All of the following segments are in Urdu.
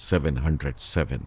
707।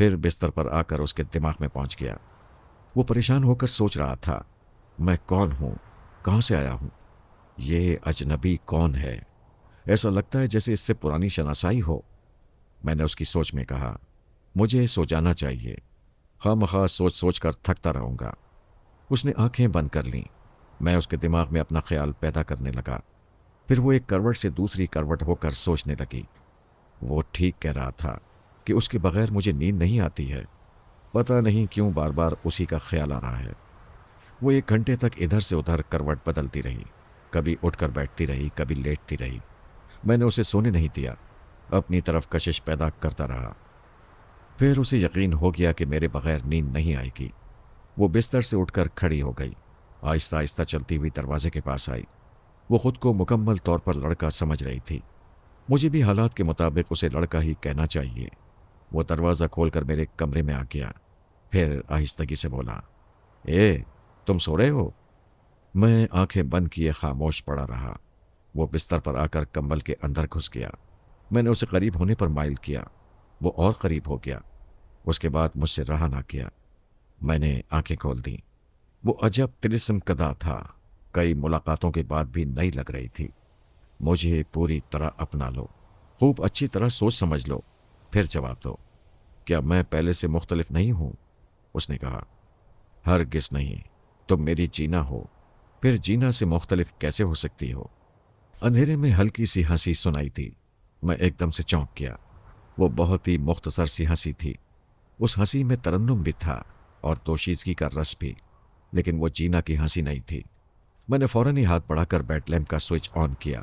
پھر بستر پر آ کر اس کے دماغ میں پہنچ گیا۔ وہ پریشان ہو کر سوچ رہا تھا، میں کون ہوں؟ کہاں سے آیا ہوں؟ یہ اجنبی کون ہے؟ ایسا لگتا ہے جیسے اس سے پرانی شناسائی ہو۔ میں نے اس کی سوچ میں کہا، مجھے سو جانا چاہیے، خواہ سوچ سوچ کر تھکتا رہوں گا۔ اس نے آنکھیں بند کر لیں۔ میں اس کے دماغ میں اپنا خیال پیدا کرنے لگا۔ پھر وہ ایک کروٹ سے دوسری کروٹ ہو کر سوچنے لگی۔ وہ ٹھیک کہہ رہا تھا کہ اس کے بغیر مجھے نیند نہیں آتی ہے۔ پتہ نہیں کیوں بار بار اسی کا خیال آ رہا ہے۔ وہ 1 گھنٹے تک ادھر سے ادھر کروٹ بدلتی رہی، کبھی اٹھ کر بیٹھتی رہی، کبھی لیٹتی رہی۔ میں نے اسے سونے نہیں دیا، اپنی طرف کشش پیدا کرتا رہا۔ پھر اسے یقین ہو گیا کہ میرے بغیر نیند نہیں آئے گی۔ وہ بستر سے اٹھ کر کھڑی ہو گئی، آہستہ آہستہ چلتی ہوئی دروازے کے پاس آئی۔ وہ خود کو مکمل طور پر لڑکا سمجھ رہی تھی۔ مجھے بھی حالات کے مطابق اسے لڑکا ہی کہنا چاہیے۔ وہ دروازہ کھول کر میرے کمرے میں آ گیا، پھر آہستگی سے بولا، تم سو رہے ہو؟ میں آنکھیں بند کیے خاموش پڑا رہا۔ وہ بستر پر آ کر کمبل کے اندر گھس گیا۔ میں نے اسے قریب ہونے پر مائل کیا۔ وہ اور قریب ہو گیا۔ اس کے بعد مجھ سے رہا نہ کیا۔ میں نے آنکھیں کھول دیں۔ وہ عجب طلسم کدا تھا، کئی ملاقاتوں کے بعد بھی نئی لگ رہی تھی۔ مجھے پوری طرح اپنا لو، خوب اچھی طرح سوچ سمجھ لو، پھر جواب دو۔ کیا میں پہلے سے مختلف نہیں ہوں؟ اس نے کہا، ہرگز نہیں، تم میری جینا ہو، پھر جینا سے مختلف کیسے ہو سکتی ہو؟ اندھیرے میں ہلکی سی ہنسی سنائی تھی۔ میں ایک دم سے چونک گیا۔ وہ بہت ہی مختصر سی ہنسی تھی۔ اس ہنسی میں ترنم بھی تھا اور دوشیزگی کا رس بھی، لیکن وہ جینا کی ہنسی نہیں تھی۔ میں نے فوراً ہی ہاتھ بڑھا کر بیڈ لیمپ کا سوئچ آن کیا۔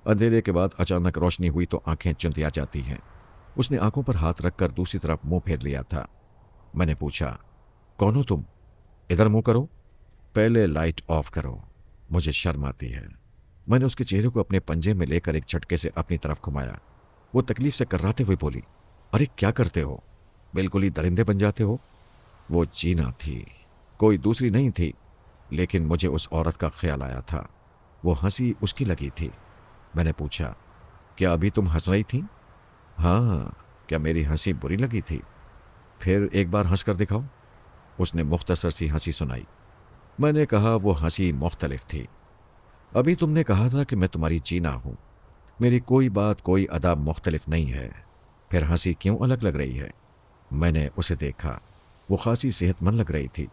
اندھیرے کے بعد اچانک روشنی ہوئی تو آنکھیں چندیا جاتی ہیں۔ اس نے آنکھوں پر ہاتھ رکھ کر دوسری طرف منہ پھیر لیا تھا۔ میں نے پوچھا، کون ہو تم؟ ادھر منہ کرو۔ پہلے لائٹ آف کرو، مجھے شرم آتی ہے۔ میں نے اس کے چہرے کو اپنے پنجے میں لے کر ایک جھٹکے سے اپنی طرف گھمایا۔ وہ تکلیف سے کراتے ہوئے بولی، ارے کیا کرتے ہو؟ بالکل ہی درندے بن جاتے ہو۔ وہ جینا تھی، کوئی دوسری نہیں تھی، لیکن مجھے اس عورت کا خیال آیا تھا۔ وہ ہنسی اس کی لگی تھی۔ میں نے پوچھا، کیا ابھی تم ہنس رہی تھی؟ ہاں، کیا میری ہنسی بری لگی تھی؟ پھر ایک بار ہنس کر دکھاؤ۔ اس نے مختصر سی ہنسی سنائی۔ میں نے کہا وہ ہنسی مختلف تھی۔ ابھی تم نے کہا تھا کہ میں تمہاری جینا ہوں، میری کوئی بات کوئی ادا مختلف نہیں ہے، پھر ہنسی کیوں الگ لگ رہی ہے؟ میں نے اسے دیکھا، وہ خاصی صحت مند لگ رہی تھی۔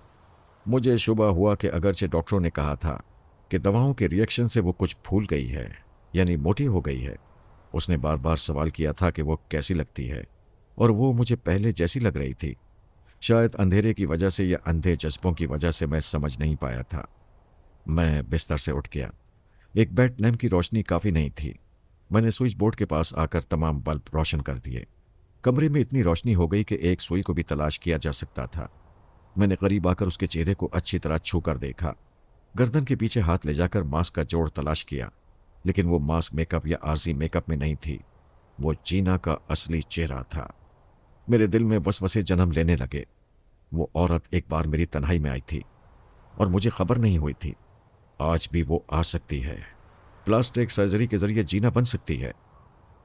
مجھے شبہ ہوا کہ اگرچہ ڈاکٹروں نے کہا تھا کہ دواؤں کے ریئیکشن سے وہ کچھ پھول گئی ہے، یعنی موٹی ہو گئی ہے، اس نے بار بار سوال کیا تھا کہ وہ کیسی لگتی ہے، اور وہ مجھے پہلے جیسی لگ رہی تھی۔ شاید اندھیرے کی وجہ سے یا اندھے جذبوں کی وجہ سے میں سمجھ نہیں پایا تھا۔ میں بستر سے اٹھ گیا۔ ایک بیڈ لیمپ کی روشنی کافی نہیں تھی۔ میں نے سوئچ بورڈ کے پاس آ کر تمام بلب روشن کر دیے۔ کمرے میں اتنی روشنی ہو گئی کہ ایک سوئی کو بھی تلاش کیا جا سکتا تھا۔ میں نے قریب آ کر اس کے چہرے کو اچھی طرح چھو کر دیکھا۔ گردن کے پیچھے ہاتھ لے جا کر ماسک کا جوڑ تلاش کیا، لیکن وہ ماسک میک اپ یا عارضی میک اپ میں نہیں تھی، وہ جینا کا اصلی چہرہ تھا۔ میرے دل میں وسوسے جنم لینے لگے۔ وہ عورت ایک بار میری تنہائی میں آئی تھی اور مجھے خبر نہیں ہوئی تھی۔ آج بھی وہ آ سکتی ہے، پلاسٹک سرجری کے ذریعے جینا بن سکتی ہے۔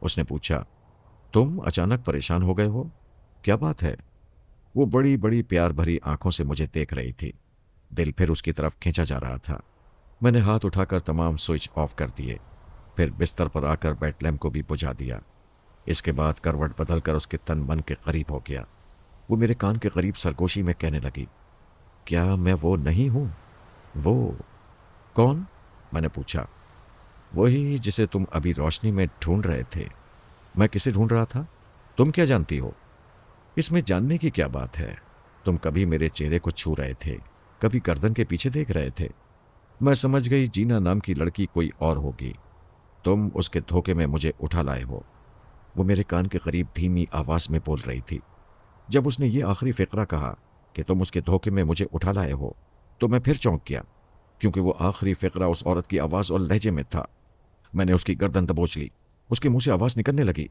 اس نے پوچھا، تم اچانک پریشان ہو گئے ہو، کیا بات ہے؟ وہ بڑی بڑی پیار بھری آنکھوں سے مجھے دیکھ رہی تھی۔ دل پھر اس کی طرف کھینچا جا رہا تھا۔ میں نے ہاتھ اٹھا کر تمام سوئچ آف کر دیے، پھر بستر پر آ کر بیڈ لیمپ کو بھی بجھا دیا۔ اس کے بعد کروٹ بدل کر اس کے تن من کے قریب ہو گیا۔ وہ میرے کان کے قریب سرگوشی میں کہنے لگی، کیا میں وہ نہیں ہوں؟ وہ کون؟ میں نے پوچھا۔ وہی جسے تم ابھی روشنی میں ڈھونڈ رہے تھے۔ میں کسے ڈھونڈ رہا تھا؟ تم کیا جانتی ہو؟ اس میں جاننے کی کیا بات ہے؟ تم کبھی میرے چہرے کو چھو رہے تھے، کبھی گردن کے پیچھے دیکھ رہے تھے۔ میں سمجھ گئی جینا نام کی لڑکی کوئی اور ہوگی۔ تم اس کے دھوکے میں مجھے اٹھا لائے ہو۔ وہ میرے کان کے قریب دھیمی آواز میں بول رہی تھی۔ جب اس نے یہ آخری فقرہ کہا کہ تم اس کے دھوکے میں مجھے اٹھا لائے ہو، تو میں پھر چونک گیا، کیونکہ وہ آخری فقرہ اس عورت کی آواز اور لہجے میں تھا۔ میں نے اس کی گردن دبوچ لی۔ اس کے منہ سے آواز نکلنے لگی۔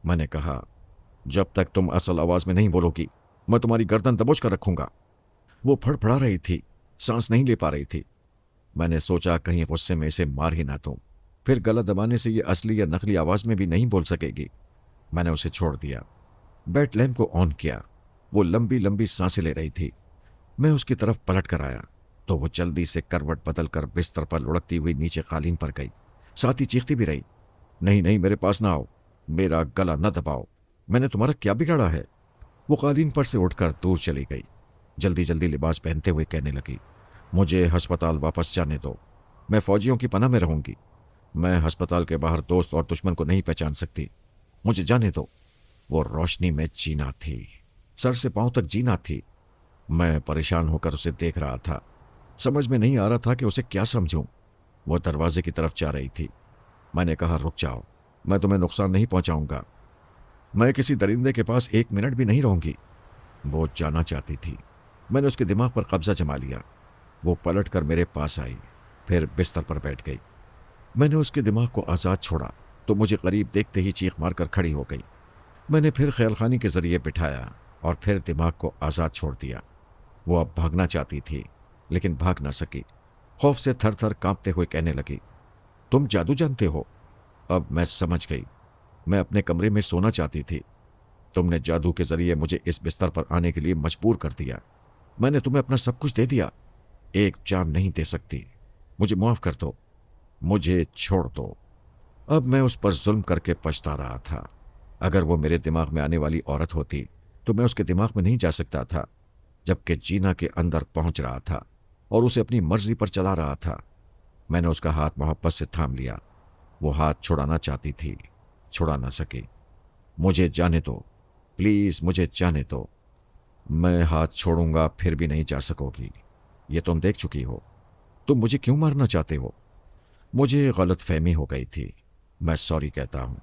میں نے کہا، جب تک تم اصل آواز میں نہیں بولو گی، میں تمہاری گردن دبوچ کر رکھوں گا۔ وہ پھڑ پھڑا رہی تھی، سانس نہیں لے پا رہی تھی۔ میں نے سوچا کہیں غصے میں اسے مار ہی نہ دوں، پھر گلا دبانے سے یہ اصلی یا نقلی آواز میں بھی نہیں بول سکے گی۔ میں نے اسے چھوڑ دیا، بیڈ لیمپ کو آن کیا۔ وہ لمبی لمبی سانسیں لے رہی تھی۔ میں اس کی طرف پلٹ کر آیا تو وہ جلدی سے کروٹ بدل کر بستر پر لڑکتی ہوئی نیچے قالین پر گئی، ساتھ ہی چیختی بھی رہی، نہیں نہیں، میرے پاس نہ آؤ، میرا گلا نہ دباؤ، میں نے تمہارا کیا بگاڑا ہے؟ وہ قالین پر سے اٹھ کر دور چلی گئی، جلدی جلدی لباس پہنتے ہوئے کہنے لگی، مجھے ہسپتال واپس جانے دو، میں فوجیوں کی پناہ میں رہوں گی، میں ہسپتال کے باہر دوست اور دشمن کو نہیں پہچان سکتی، مجھے جانے دو۔ وہ روشنی میں جینا تھی، سر سے پاؤں تک جینا تھی۔ میں پریشان ہو کر اسے دیکھ رہا تھا، سمجھ میں نہیں آ رہا تھا کہ اسے کیا سمجھوں۔ وہ دروازے کی طرف جا رہی تھی۔ میں نے کہا، رک جاؤ، میں تمہیں نقصان نہیں پہنچاؤں گا، میں کسی درندے کے پاس 1 منٹ بھی نہیں رہوں گی۔ وہ جانا چاہتی تھی۔ میں نے اس کے دماغ پر قبضہ جما لیا۔ وہ پلٹ کر میرے پاس آئی، پھر بستر پر بیٹھ گئی۔ میں نے اس کے دماغ کو آزاد چھوڑا تو مجھے قریب دیکھتے ہی چیخ مار کر کھڑی ہو گئی۔ میں نے پھر خیال خانی کے ذریعے بٹھایا اور پھر دماغ کو آزاد چھوڑ دیا۔ وہ اب بھاگنا چاہتی تھی لیکن بھاگ نہ سکی، خوف سے تھر تھر کانپتے ہوئے کہنے لگی، تم جادو جانتے ہو؟ اب میں سمجھ گئی، میں اپنے کمرے میں سونا چاہتی تھی، تم نے جادو کے ذریعے مجھے اس بستر پر آنے کے لیے مجبور کر دیا، میں نے تمہیں اپنا سب کچھ دے دیا، ایک جان نہیں دے سکتی، مجھے معاف کر دو، مجھے چھوڑ دو۔ اب میں اس پر ظلم کر کے پچھتا رہا تھا۔ اگر وہ میرے دماغ میں آنے والی عورت ہوتی تو میں اس کے دماغ میں نہیں جا سکتا تھا، جبکہ جینا کے اندر پہنچ رہا تھا اور اسے اپنی مرضی پر چلا رہا تھا۔ میں نے اس کا ہاتھ محبت سے تھام لیا۔ وہ ہاتھ چھڑانا چاہتی تھی، چھڑا نہ سکی۔ مجھے جانے دو، پلیز مجھے جانے دو۔ میں ہاتھ چھوڑوں گا پھر بھی نہیں جا سکو گی، یہ تم دیکھ چکی ہو۔ تم مجھے کیوں مارنا چاہتے ہو؟ مجھے غلط فہمی ہو گئی تھی، میں سوری کہتا ہوں،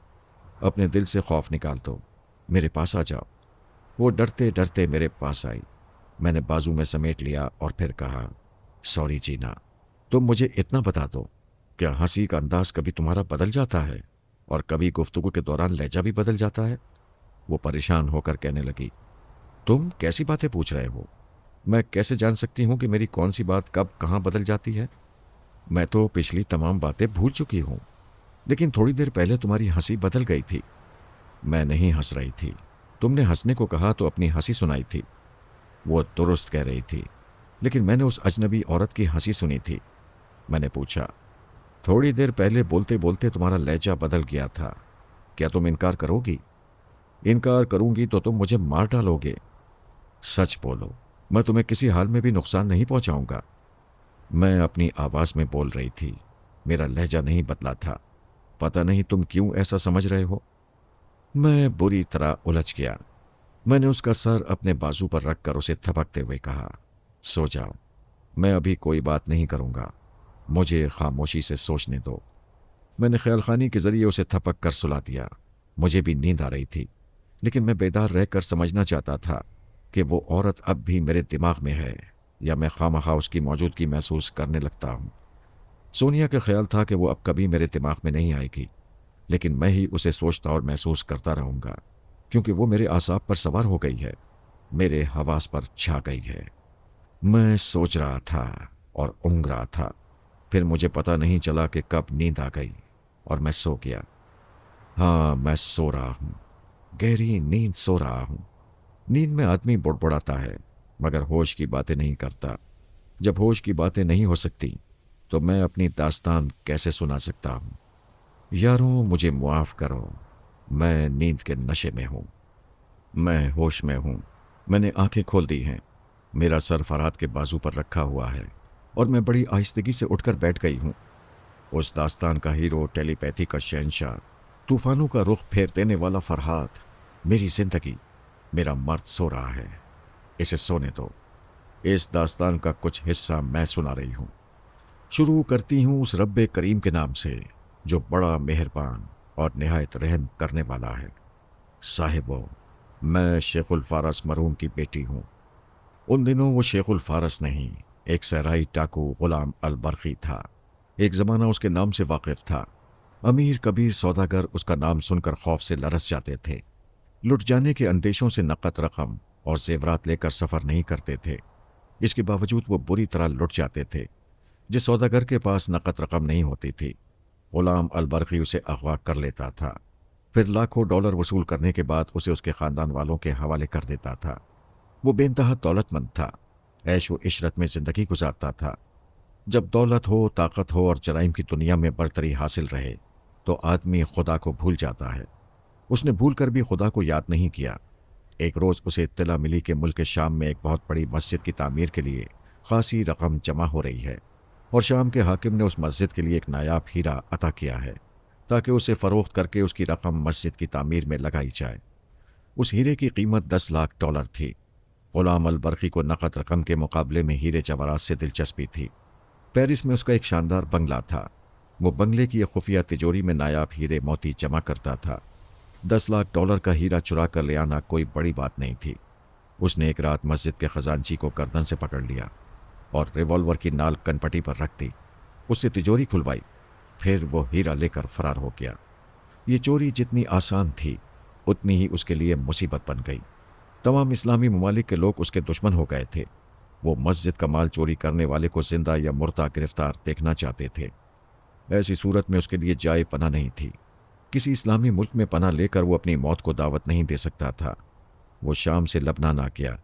اپنے دل سے خوف نکال دو، میرے پاس آ جاؤ۔ وہ ڈرتے ڈرتے میرے پاس آئی۔ میں نے بازو میں سمیٹ لیا اور پھر کہا، سوری جینا، تم مجھے اتنا بتا دو، کیا ہنسی کا انداز کبھی تمہارا بدل جاتا ہے اور کبھی گفتگو کے دوران لہجہ بھی بدل جاتا ہے؟ وہ پریشان ہو کر کہنے لگی، تم کیسی باتیں پوچھ رہے ہو؟ میں کیسے جان سکتی ہوں کہ میری کون سی بات کب کہاں بدل جاتی ہے؟ میں تو پچھلی تمام باتیں بھول چکی ہوں، لیکن تھوڑی دیر پہلے تمہاری ہنسی بدل گئی تھی۔ میں نہیں ہنس رہی تھی، تم نے ہنسنے کو کہا تو اپنی ہنسی سنائی تھی۔ وہ درست کہہ رہی تھی، لیکن میں نے اس اجنبی عورت کی ہنسی سنی تھی۔ میں نے پوچھا، تھوڑی دیر پہلے بولتے بولتے تمہارا لہجہ بدل گیا تھا، کیا تم انکار کرو گی؟ انکار کروں گی تو تم مجھے مار ڈالو گے۔ سچ بولو، میں تمہیں کسی حال میں بھی نقصان نہیں پہنچاؤں گا۔ میں اپنی آواز میں بول رہی تھی، میرا لہجہ نہیں بدلا تھا۔ پتہ نہیں تم کیوں ایسا سمجھ رہے ہو؟ میں بری طرح الجھ گیا۔ میں نے اس کا سر اپنے بازو پر رکھ کر اسے تھپکتے ہوئے کہا، سو جاؤ، میں ابھی کوئی بات نہیں کروں گا، مجھے خاموشی سے سوچنے دو۔ میں نے خیال خانی کے ذریعے اسے تھپک کر سلا دیا۔ مجھے بھی نیند آ رہی تھی، لیکن میں بیدار رہ کر سمجھنا چاہتا تھا کہ وہ عورت اب بھی میرے دماغ میں ہے یا میں خواہ اس کی موجودگی محسوس کرنے لگتا ہوں۔ سونیا کا خیال تھا کہ وہ اب کبھی میرے دماغ میں نہیں آئے گی، لیکن میں ہی اسے سوچتا اور محسوس کرتا رہوں گا، کیونکہ وہ میرے اعصاب پر سوار ہو گئی ہے، میرے حواس پر چھا گئی ہے۔ میں سوچ رہا تھا اور اونگ رہا تھا، پھر مجھے پتہ نہیں چلا کہ کب نیند آ گئی اور میں سو گیا۔ ہاں، میں سو رہا ہوں، گہری نیند سو رہا ہوں۔ نیند میں آدمی بڑبڑاتا ہے مگر ہوش کی باتیں نہیں کرتا۔ جب ہوش کی باتیں نہیں ہو سکتی تو میں اپنی داستان کیسے سنا سکتا ہوں؟ یاروں، مجھے معاف کرو، میں نیند کے نشے میں ہوں، میں ہوش میں ہوں۔ میں نے آنکھیں کھول دی ہیں، میرا سر فرات کے بازو پر رکھا ہوا ہے اور میں بڑی آہستگی سے اٹھ کر بیٹھ گئی ہوں۔ اس داستان کا ہیرو، ٹیلی پیتھی کا شہنشاہ، طوفانوں کا رخ پھیر دینے والا فرہاد، میری زندگی، میرا مرد سو رہا ہے، اسے سونے دو۔ اس داستان کا کچھ حصہ میں سنا رہی ہوں۔ شروع کرتی ہوں اس رب کریم کے نام سے جو بڑا مہربان اور نہایت رحم کرنے والا ہے۔ صاحبو، میں شیخ الفارس مرحوم کی بیٹی ہوں۔ ان دنوں وہ شیخ الفارس نہیں، ایک صحرائی ٹاکو غلام البرقی تھا۔ ایک زمانہ اس کے نام سے واقف تھا۔ امیر کبیر سوداگر اس کا نام سن کر خوف سے لرز جاتے تھے۔ لٹ جانے کے اندیشوں سے نقد رقم اور زیورات لے کر سفر نہیں کرتے تھے۔ اس کے باوجود وہ بری طرح لٹ جاتے تھے۔ جس سوداگر کے پاس نقد رقم نہیں ہوتی تھی، غلام البرقی اسے اغوا کر لیتا تھا، پھر $1,00,000 وصول کرنے کے بعد اسے اس کے خاندان والوں کے حوالے کر دیتا تھا۔ وہ بے انتہا دولتمند تھا، عیش و عشرت میں زندگی گزارتا تھا۔ جب دولت ہو، طاقت ہو اور جرائم کی دنیا میں برتری حاصل رہے تو آدمی خدا کو بھول جاتا ہے۔ اس نے بھول کر بھی خدا کو یاد نہیں کیا۔ ایک روز اسے اطلاع ملی کہ ملک شام میں ایک بہت بڑی مسجد کی تعمیر کے لیے خاصی رقم جمع ہو رہی ہے، اور شام کے حاکم نے اس مسجد کے لیے ایک نایاب ہیرا عطا کیا ہے تاکہ اسے فروخت کر کے اس کی رقم مسجد کی تعمیر میں لگائی جائے۔ اس ہیرے کی قیمت $10,00,000 تھی۔ غلام البرقی کو نقد رقم کے مقابلے میں ہیرے جواہرات سے دلچسپی تھی۔ پیرس میں اس کا ایک شاندار بنگلہ تھا۔ وہ بنگلے کی ایک خفیہ تجوری میں نایاب ہیرے موتی جمع کرتا تھا۔ $10,00,000 کا ہیرا چرا کر لے آنا کوئی بڑی بات نہیں تھی۔ اس نے ایک رات مسجد کے خزانچی کو گردن سے پکڑ لیا اور ریوالور کی نال کنپٹی پر رکھ دی۔ اس سے تجوری کھلوائی، پھر وہ ہیرا لے کر فرار ہو گیا۔ یہ چوری جتنی آسان تھی اتنی ہی اس کے لیے مصیبت بن گئی۔ تمام اسلامی ممالک کے لوگ اس کے دشمن ہو گئے تھے۔ وہ مسجد کا مال چوری کرنے والے کو زندہ یا مردہ گرفتار دیکھنا چاہتے تھے۔ ایسی صورت میں اس کے لیے جائے پناہ نہیں تھی۔ کسی اسلامی ملک میں پناہ لے کر وہ اپنی موت کو دعوت نہیں دے سکتا تھا۔ وہ شام سے لبنان آ گیا،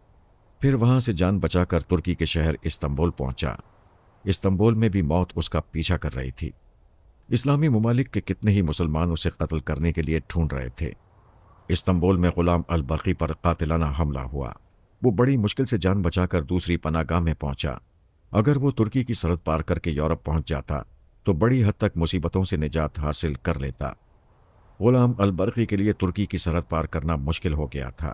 پھر وہاں سے جان بچا کر ترکی کے شہر استنبول پہنچا۔ استنبول میں بھی موت اس کا پیچھا کر رہی تھی۔ اسلامی ممالک کے کتنے ہی مسلمان اسے قتل کرنے کے لیے ڈھونڈ رہے تھے۔ استنبول میں غلام البرقی پر قاتلانہ حملہ ہوا۔ وہ بڑی مشکل سے جان بچا کر دوسری پناہ گاہ میں پہنچا۔ اگر وہ ترکی کی سرحد پار کر کے یورپ پہنچ جاتا تو بڑی حد تک مصیبتوں سے نجات حاصل کر لیتا۔ غلام البرقی کے لیے ترکی کی سرحد پار کرنا مشکل ہو گیا تھا۔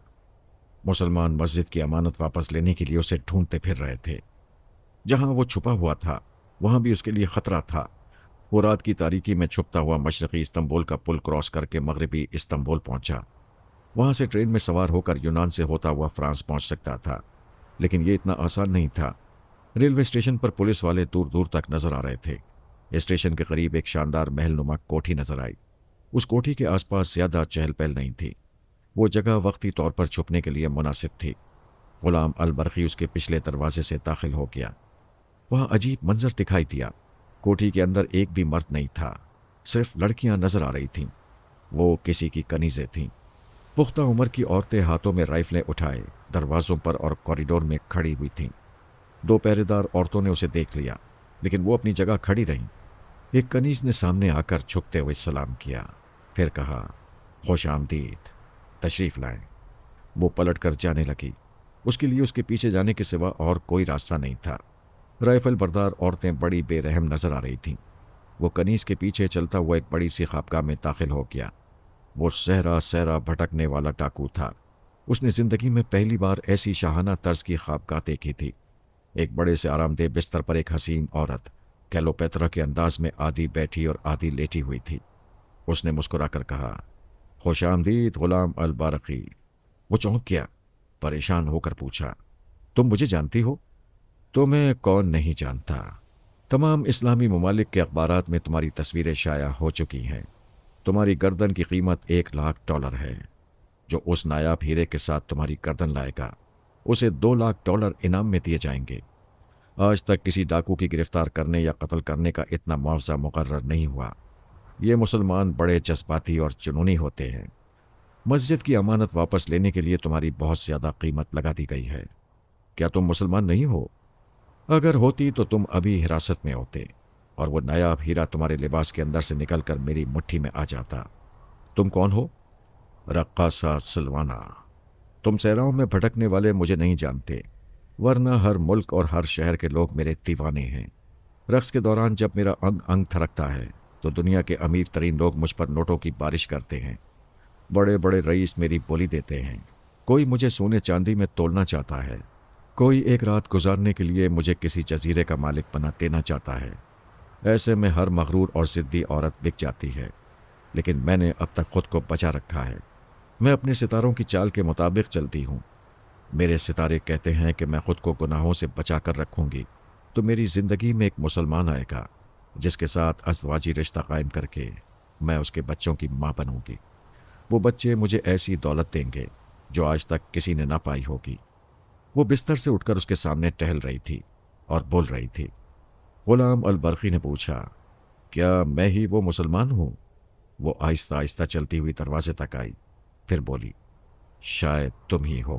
مسلمان مسجد کی امانت واپس لینے کے لیے اسے ڈھونڈتے پھر رہے تھے۔ جہاں وہ چھپا ہوا تھا وہاں بھی اس کے لیے خطرہ تھا۔ وہ رات کی تاریکی میں چھپتا ہوا مشرقی استنبول کا پل کراس کر کے مغربی استنبول پہنچا۔ وہاں سے ٹرین میں سوار ہو کر یونان سے ہوتا ہوا فرانس پہنچ سکتا تھا، لیکن یہ اتنا آسان نہیں تھا۔ ریلوے اسٹیشن پر پولیس والے دور دور تک نظر آ رہے تھے۔ اسٹیشن کے قریب ایک شاندار محل نما کوٹھی نظر آئی۔ اس کوٹھی کے آس پاس زیادہ چہل پہل نہیں تھی۔ وہ جگہ وقتی طور پر چھپنے کے لیے مناسب تھی۔ غلام البرقی اس کے پچھلے دروازے سے داخل ہو گیا۔ وہاں عجیب منظر دکھائی دیا۔ کوٹھی کے اندر ایک بھی مرد نہیں تھا، صرف لڑکیاں نظر آ رہی تھیں۔ وہ کسی کی کنیزیں تھیں۔ پختہ عمر کی عورتیں ہاتھوں میں رائفلیں اٹھائے دروازوں پر اور کوریڈور میں کھڑی ہوئی تھیں۔ 2 پہرے دار عورتوں نے اسے دیکھ لیا، لیکن وہ اپنی جگہ کھڑی رہیں۔ ایک کنیز نے سامنے آ کر جھکتے ہوئے سلام کیا، پھر کہا، خوش آمدید، تشریف لائیں۔ وہ پلٹ کر جانے لگی۔ اس کے لیے اس کے پیچھے جانے کے سوا اور کوئی راستہ نہیں تھا۔ رائفل بردار عورتیں بڑی بے رحم نظر آ رہی تھیں۔ وہ کنیز کے پیچھے چلتا ہوا ایک بڑی سی خوابگاہ میں داخل ہو گیا۔ وہ صحرا صحرا بھٹکنے والا ڈاکو تھا۔ اس نے زندگی میں پہلی بار ایسی شاہانہ طرز کی خوابگاہ دیکھی تھی۔ ایک بڑے سے آرام دہ بستر پر ایک حسین عورت کیلوپیترا کے انداز میں آدھی بیٹھی اور آدھی لیٹی ہوئی تھی۔ اس نے مسکرا کر کہا، خوش آمدید غلام البرقی۔ وہ چونک گیا، پریشان ہو کر پوچھا، تم مجھے جانتی ہو؟ تمہیں کون نہیں جانتا؟ تمام اسلامی ممالک کے اخبارات میں تمہاری تصویریں شائع ہو چکی ہیں۔ تمہاری گردن کی قیمت $1,00,000 ہے۔ جو اس نایاب ہیرے کے ساتھ تمہاری گردن لائے گا اسے $2,00,000 انعام میں دیے جائیں گے۔ آج تک کسی ڈاکو کی گرفتار کرنے یا قتل کرنے کا اتنا معاوضہ مقرر نہیں ہوا۔ یہ مسلمان بڑے جذباتی اور جنونی ہوتے ہیں۔ مسجد کی امانت واپس لینے کے لیے تمہاری بہت زیادہ قیمت لگا دی گئی ہے۔ کیا تم مسلمان نہیں ہو؟ اگر ہوتی تو تم ابھی حراست میں ہوتے اور وہ نایاب ہیرا تمہارے لباس کے اندر سے نکل کر میری مٹھی میں آ جاتا۔ تم کون ہو؟ رقاصہ سلوانا۔ تم صحراؤں میں بھٹکنے والے مجھے نہیں جانتے، ورنہ ہر ملک اور ہر شہر کے لوگ میرے دیوانے ہیں۔ رقص کے دوران جب میرا انگ انگ تھرکتا ہے تو دنیا کے امیر ترین لوگ مجھ پر نوٹوں کی بارش کرتے ہیں۔ بڑے بڑے رئیس میری بولی دیتے ہیں۔ کوئی مجھے سونے چاندی میں تولنا چاہتا ہے، کوئی ایک رات گزارنے کے لیے مجھے کسی جزیرے کا مالک بنا دینا چاہتا ہے۔ ایسے میں ہر مغرور اور ضدی عورت بک جاتی ہے، لیکن میں نے اب تک خود کو بچا رکھا ہے۔ میں اپنے ستاروں کی چال کے مطابق چلتی ہوں۔ میرے ستارے کہتے ہیں کہ میں خود کو گناہوں سے بچا کر رکھوں گی تو میری زندگی میں ایک مسلمان آئے گا جس کے ساتھ ازدواجی رشتہ قائم کر کے میں اس کے بچوں کی ماں بنوں گی۔ وہ بچے مجھے ایسی دولت دیں گے جو آج تک کسی نے نہ پائی ہوگی۔ وہ بستر سے اٹھ کر اس کے سامنے ٹہل رہی تھی اور بول رہی تھی۔ غلام البرقی نے پوچھا، کیا میں ہی وہ مسلمان ہوں؟ وہ آہستہ آہستہ چلتی ہوئی دروازے تک آئی، پھر بولی، شاید تم ہی ہو۔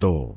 2,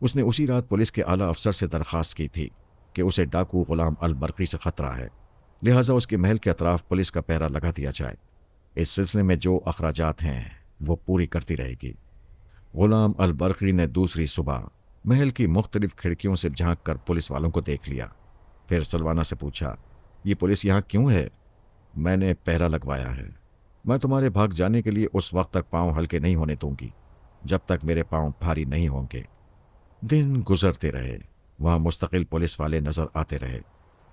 اس نے اسی رات پولیس کے اعلیٰ افسر سے درخواست کی تھی کہ اسے ڈاکو غلام البرقی سے خطرہ ہے، لہٰذا اس کے محل کے اطراف پولیس کا پہرا لگا دیا جائے۔ اس سلسلے میں جو اخراجات ہیں وہ پوری کرتی رہے گی۔ غلام البرقی نے دوسری صبح محل کی مختلف کھڑکیوں سے جھانک کر پولیس والوں کو دیکھ لیا، پھر سلوانہ سے پوچھا، یہ پولیس یہاں کیوں ہے؟ میں نے پہرا لگوایا ہے، میں تمہارے بھاگ جانے کے لیے اس وقت تک پاؤں ہلکے نہیں ہونے دوں گی جب تک میرے پاؤں بھاری نہیں ہوں گے۔ دن گزرتے رہے، وہاں مستقل پولیس والے نظر آتے رہے،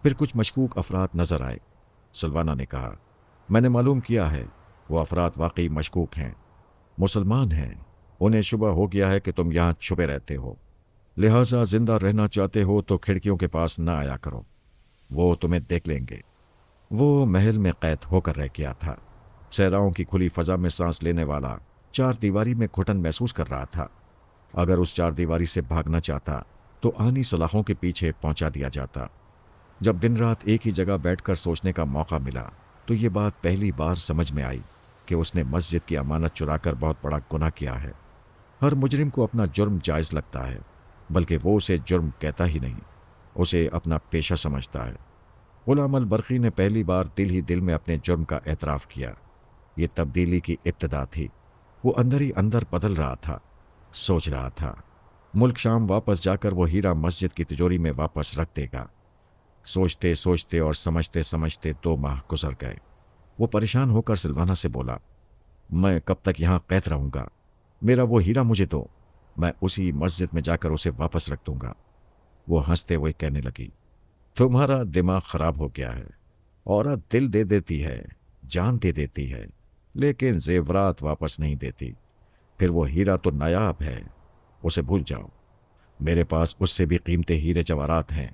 پھر کچھ مشکوک افراد نظر آئے۔ سلوانہ نے کہا، میں نے معلوم کیا ہے، وہ افراد واقعی مشکوک ہیں، مسلمان ہیں، انہیں شبہ ہو گیا ہے کہ تم یہاں چھپے رہتے ہو، لہٰذا زندہ رہنا چاہتے ہو تو کھڑکیوں کے پاس نہ آیا کرو، وہ تمہیں دیکھ لیں گے۔ وہ محل میں قید ہو کر رہ گیا تھا، صحراؤں کی کھلی فضا میں سانس لینے والا چار دیواری میں گھٹن محسوس کر رہا تھا۔ اگر اس چار دیواری سے بھاگنا چاہتا تو آنی سلاخوں کے پیچھے پہنچا دیا جاتا۔ جب دن رات ایک ہی جگہ بیٹھ کر سوچنے کا موقع ملا تو یہ بات پہلی بار سمجھ میں آئی کہ اس نے مسجد کی امانت چرا کر بہت بڑا گناہ کیا ہے۔ ہر مجرم کو اپنا جرم جائز لگتا ہے، بلکہ وہ اسے جرم کہتا ہی نہیں، اسے اپنا پیشہ سمجھتا ہے۔ غلام البرقی نے پہلی بار دل ہی دل میں اپنے جرم کا اعتراف کیا۔ یہ تبدیلی کی ابتدا تھی، وہ اندر ہی اندر بدل رہا تھا، سوچ رہا تھا ملک شام واپس جا کر وہ ہیرا مسجد کی تجوری میں واپس رکھ دے گا۔ سوچتے سوچتے اور سمجھتے سمجھتے 2 ماہ گزر گئے۔ وہ پریشان ہو کر سلوانہ سے بولا، میں کب تک یہاں قید رہوں گا؟ میرا وہ ہیرا مجھے دو، میں اسی مسجد میں جا کر اسے واپس رکھ دوں گا۔ وہ ہنستے ہوئے کہنے لگی، تمہارا دماغ خراب ہو گیا ہے، عورت دل دے دیتی ہے، جان دے دیتی ہے، لیکن زیورات واپس نہیں دیتی۔ پھر وہ ہیرا تو نایاب ہے، اسے بھول جاؤ، میرے پاس اس سے بھی قیمتی ہیرے جواہرات ہیں،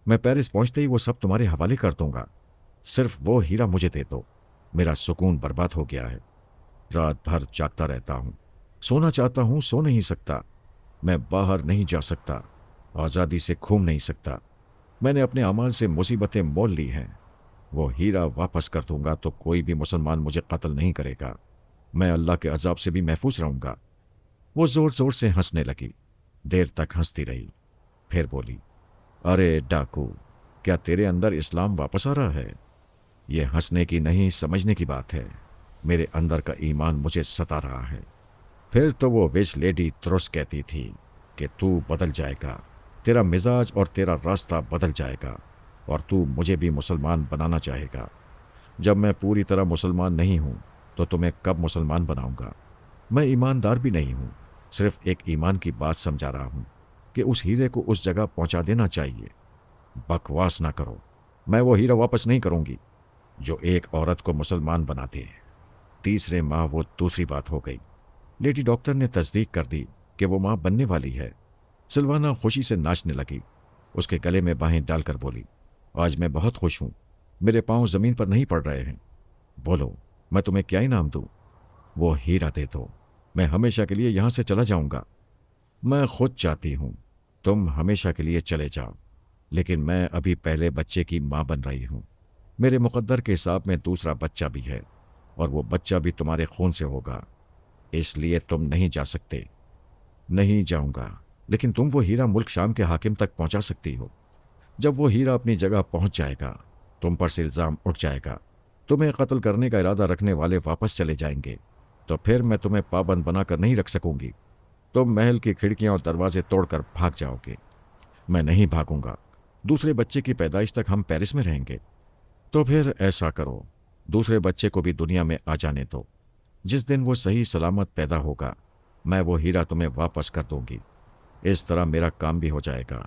میں پیرس پہنچتے ہی وہ سب تمہارے حوالے کر دوں گا، صرف وہ ہیرا مجھے دے دو۔ میرا سکون برباد ہو گیا ہے، رات بھر جاگتا رہتا ہوں، سونا چاہتا ہوں سو نہیں سکتا، میں باہر نہیں جا سکتا، آزادی سے گھوم نہیں سکتا، میں نے اپنے اعمال سے مصیبتیں مول لی ہیں، وہ ہیرا واپس کر دوں گا تو کوئی بھی مسلمان مجھے قتل نہیں کرے گا، میں اللہ کے عذاب سے بھی محفوظ رہوں گا۔ وہ زور زور سے ہنسنے لگی، دیر تک ہنستی رہی، پھر بولی، ارے ڈاکو، کیا تیرے اندر اسلام واپس آ رہا ہے؟ یہ ہنسنے کی نہیں سمجھنے کی بات ہے، میرے اندر کا ایمان مجھے ستا رہا ہے۔ پھر تو وہ وش لیڈی درست کہتی تھی کہ تو بدل جائے گا، تیرا مزاج اور تیرا راستہ بدل جائے گا، اور تو مجھے بھی مسلمان بنانا چاہے گا۔ جب میں پوری طرح مسلمان نہیں ہوں تو تمہیں کب مسلمان بناؤں گا؟ میں ایماندار بھی نہیں ہوں، صرف ایک ایمان کی بات سمجھا رہا ہوں کہ اس ہیرے کو اس جگہ پہنچا دینا چاہیے۔ بکواس نہ کرو، میں وہ ہیرا واپس نہیں کروں گی جو ایک عورت کو مسلمان بناتے ہیں۔ تیسرے ماہ وہ دوسری بات ہو گئی، لیڈی ڈاکٹر نے تصدیق کر دی کہ وہ ماں بننے والی ہے۔ سلوانہ خوشی سے ناچنے لگی، اس کے گلے میں باہیں ڈال کر بولی، آج میں بہت خوش ہوں، میرے پاؤں زمین پر نہیں پڑ رہے ہیں، بولو میں تمہیں کیا انعام دوں؟ وہ ہیرا دے دو، میں ہمیشہ کے لیے یہاں سے چلا جاؤں گا۔ میں خود چاہتی ہوں تم ہمیشہ کے لیے چلے جاؤ، لیکن میں ابھی پہلے بچے کی ماں بن رہی ہوں، میرے مقدر کے حساب میں دوسرا بچہ بھی ہے، اور وہ بچہ بھی تمہارے خون سے ہوگا، اس لیے تم نہیں جا سکتے۔ نہیں جاؤں گا، لیکن تم وہ ہیرا ملک شام کے حاکم تک پہنچا سکتی ہو۔ جب وہ ہیرا اپنی جگہ پہنچ جائے گا، تم پر سے الزام اٹھ جائے گا، تمہیں قتل کرنے کا ارادہ رکھنے والے واپس چلے جائیں گے، تو پھر میں تمہیں پابند بنا کر نہیں رکھ سکوں گی، تم محل کی کھڑکیاں اور دروازے توڑ کر بھاگ جاؤ گے۔ میں نہیں بھاگوں گا، دوسرے بچے کی پیدائش تک ہم پیرس میں رہیں گے۔ تو پھر ایسا کرو، دوسرے بچے کو بھی دنیا میں آ جانے دو، جس دن وہ صحیح سلامت پیدا ہوگا میں وہ ہیرا تمہیں واپس کر دوں گی، اس طرح میرا کام بھی ہو جائے گا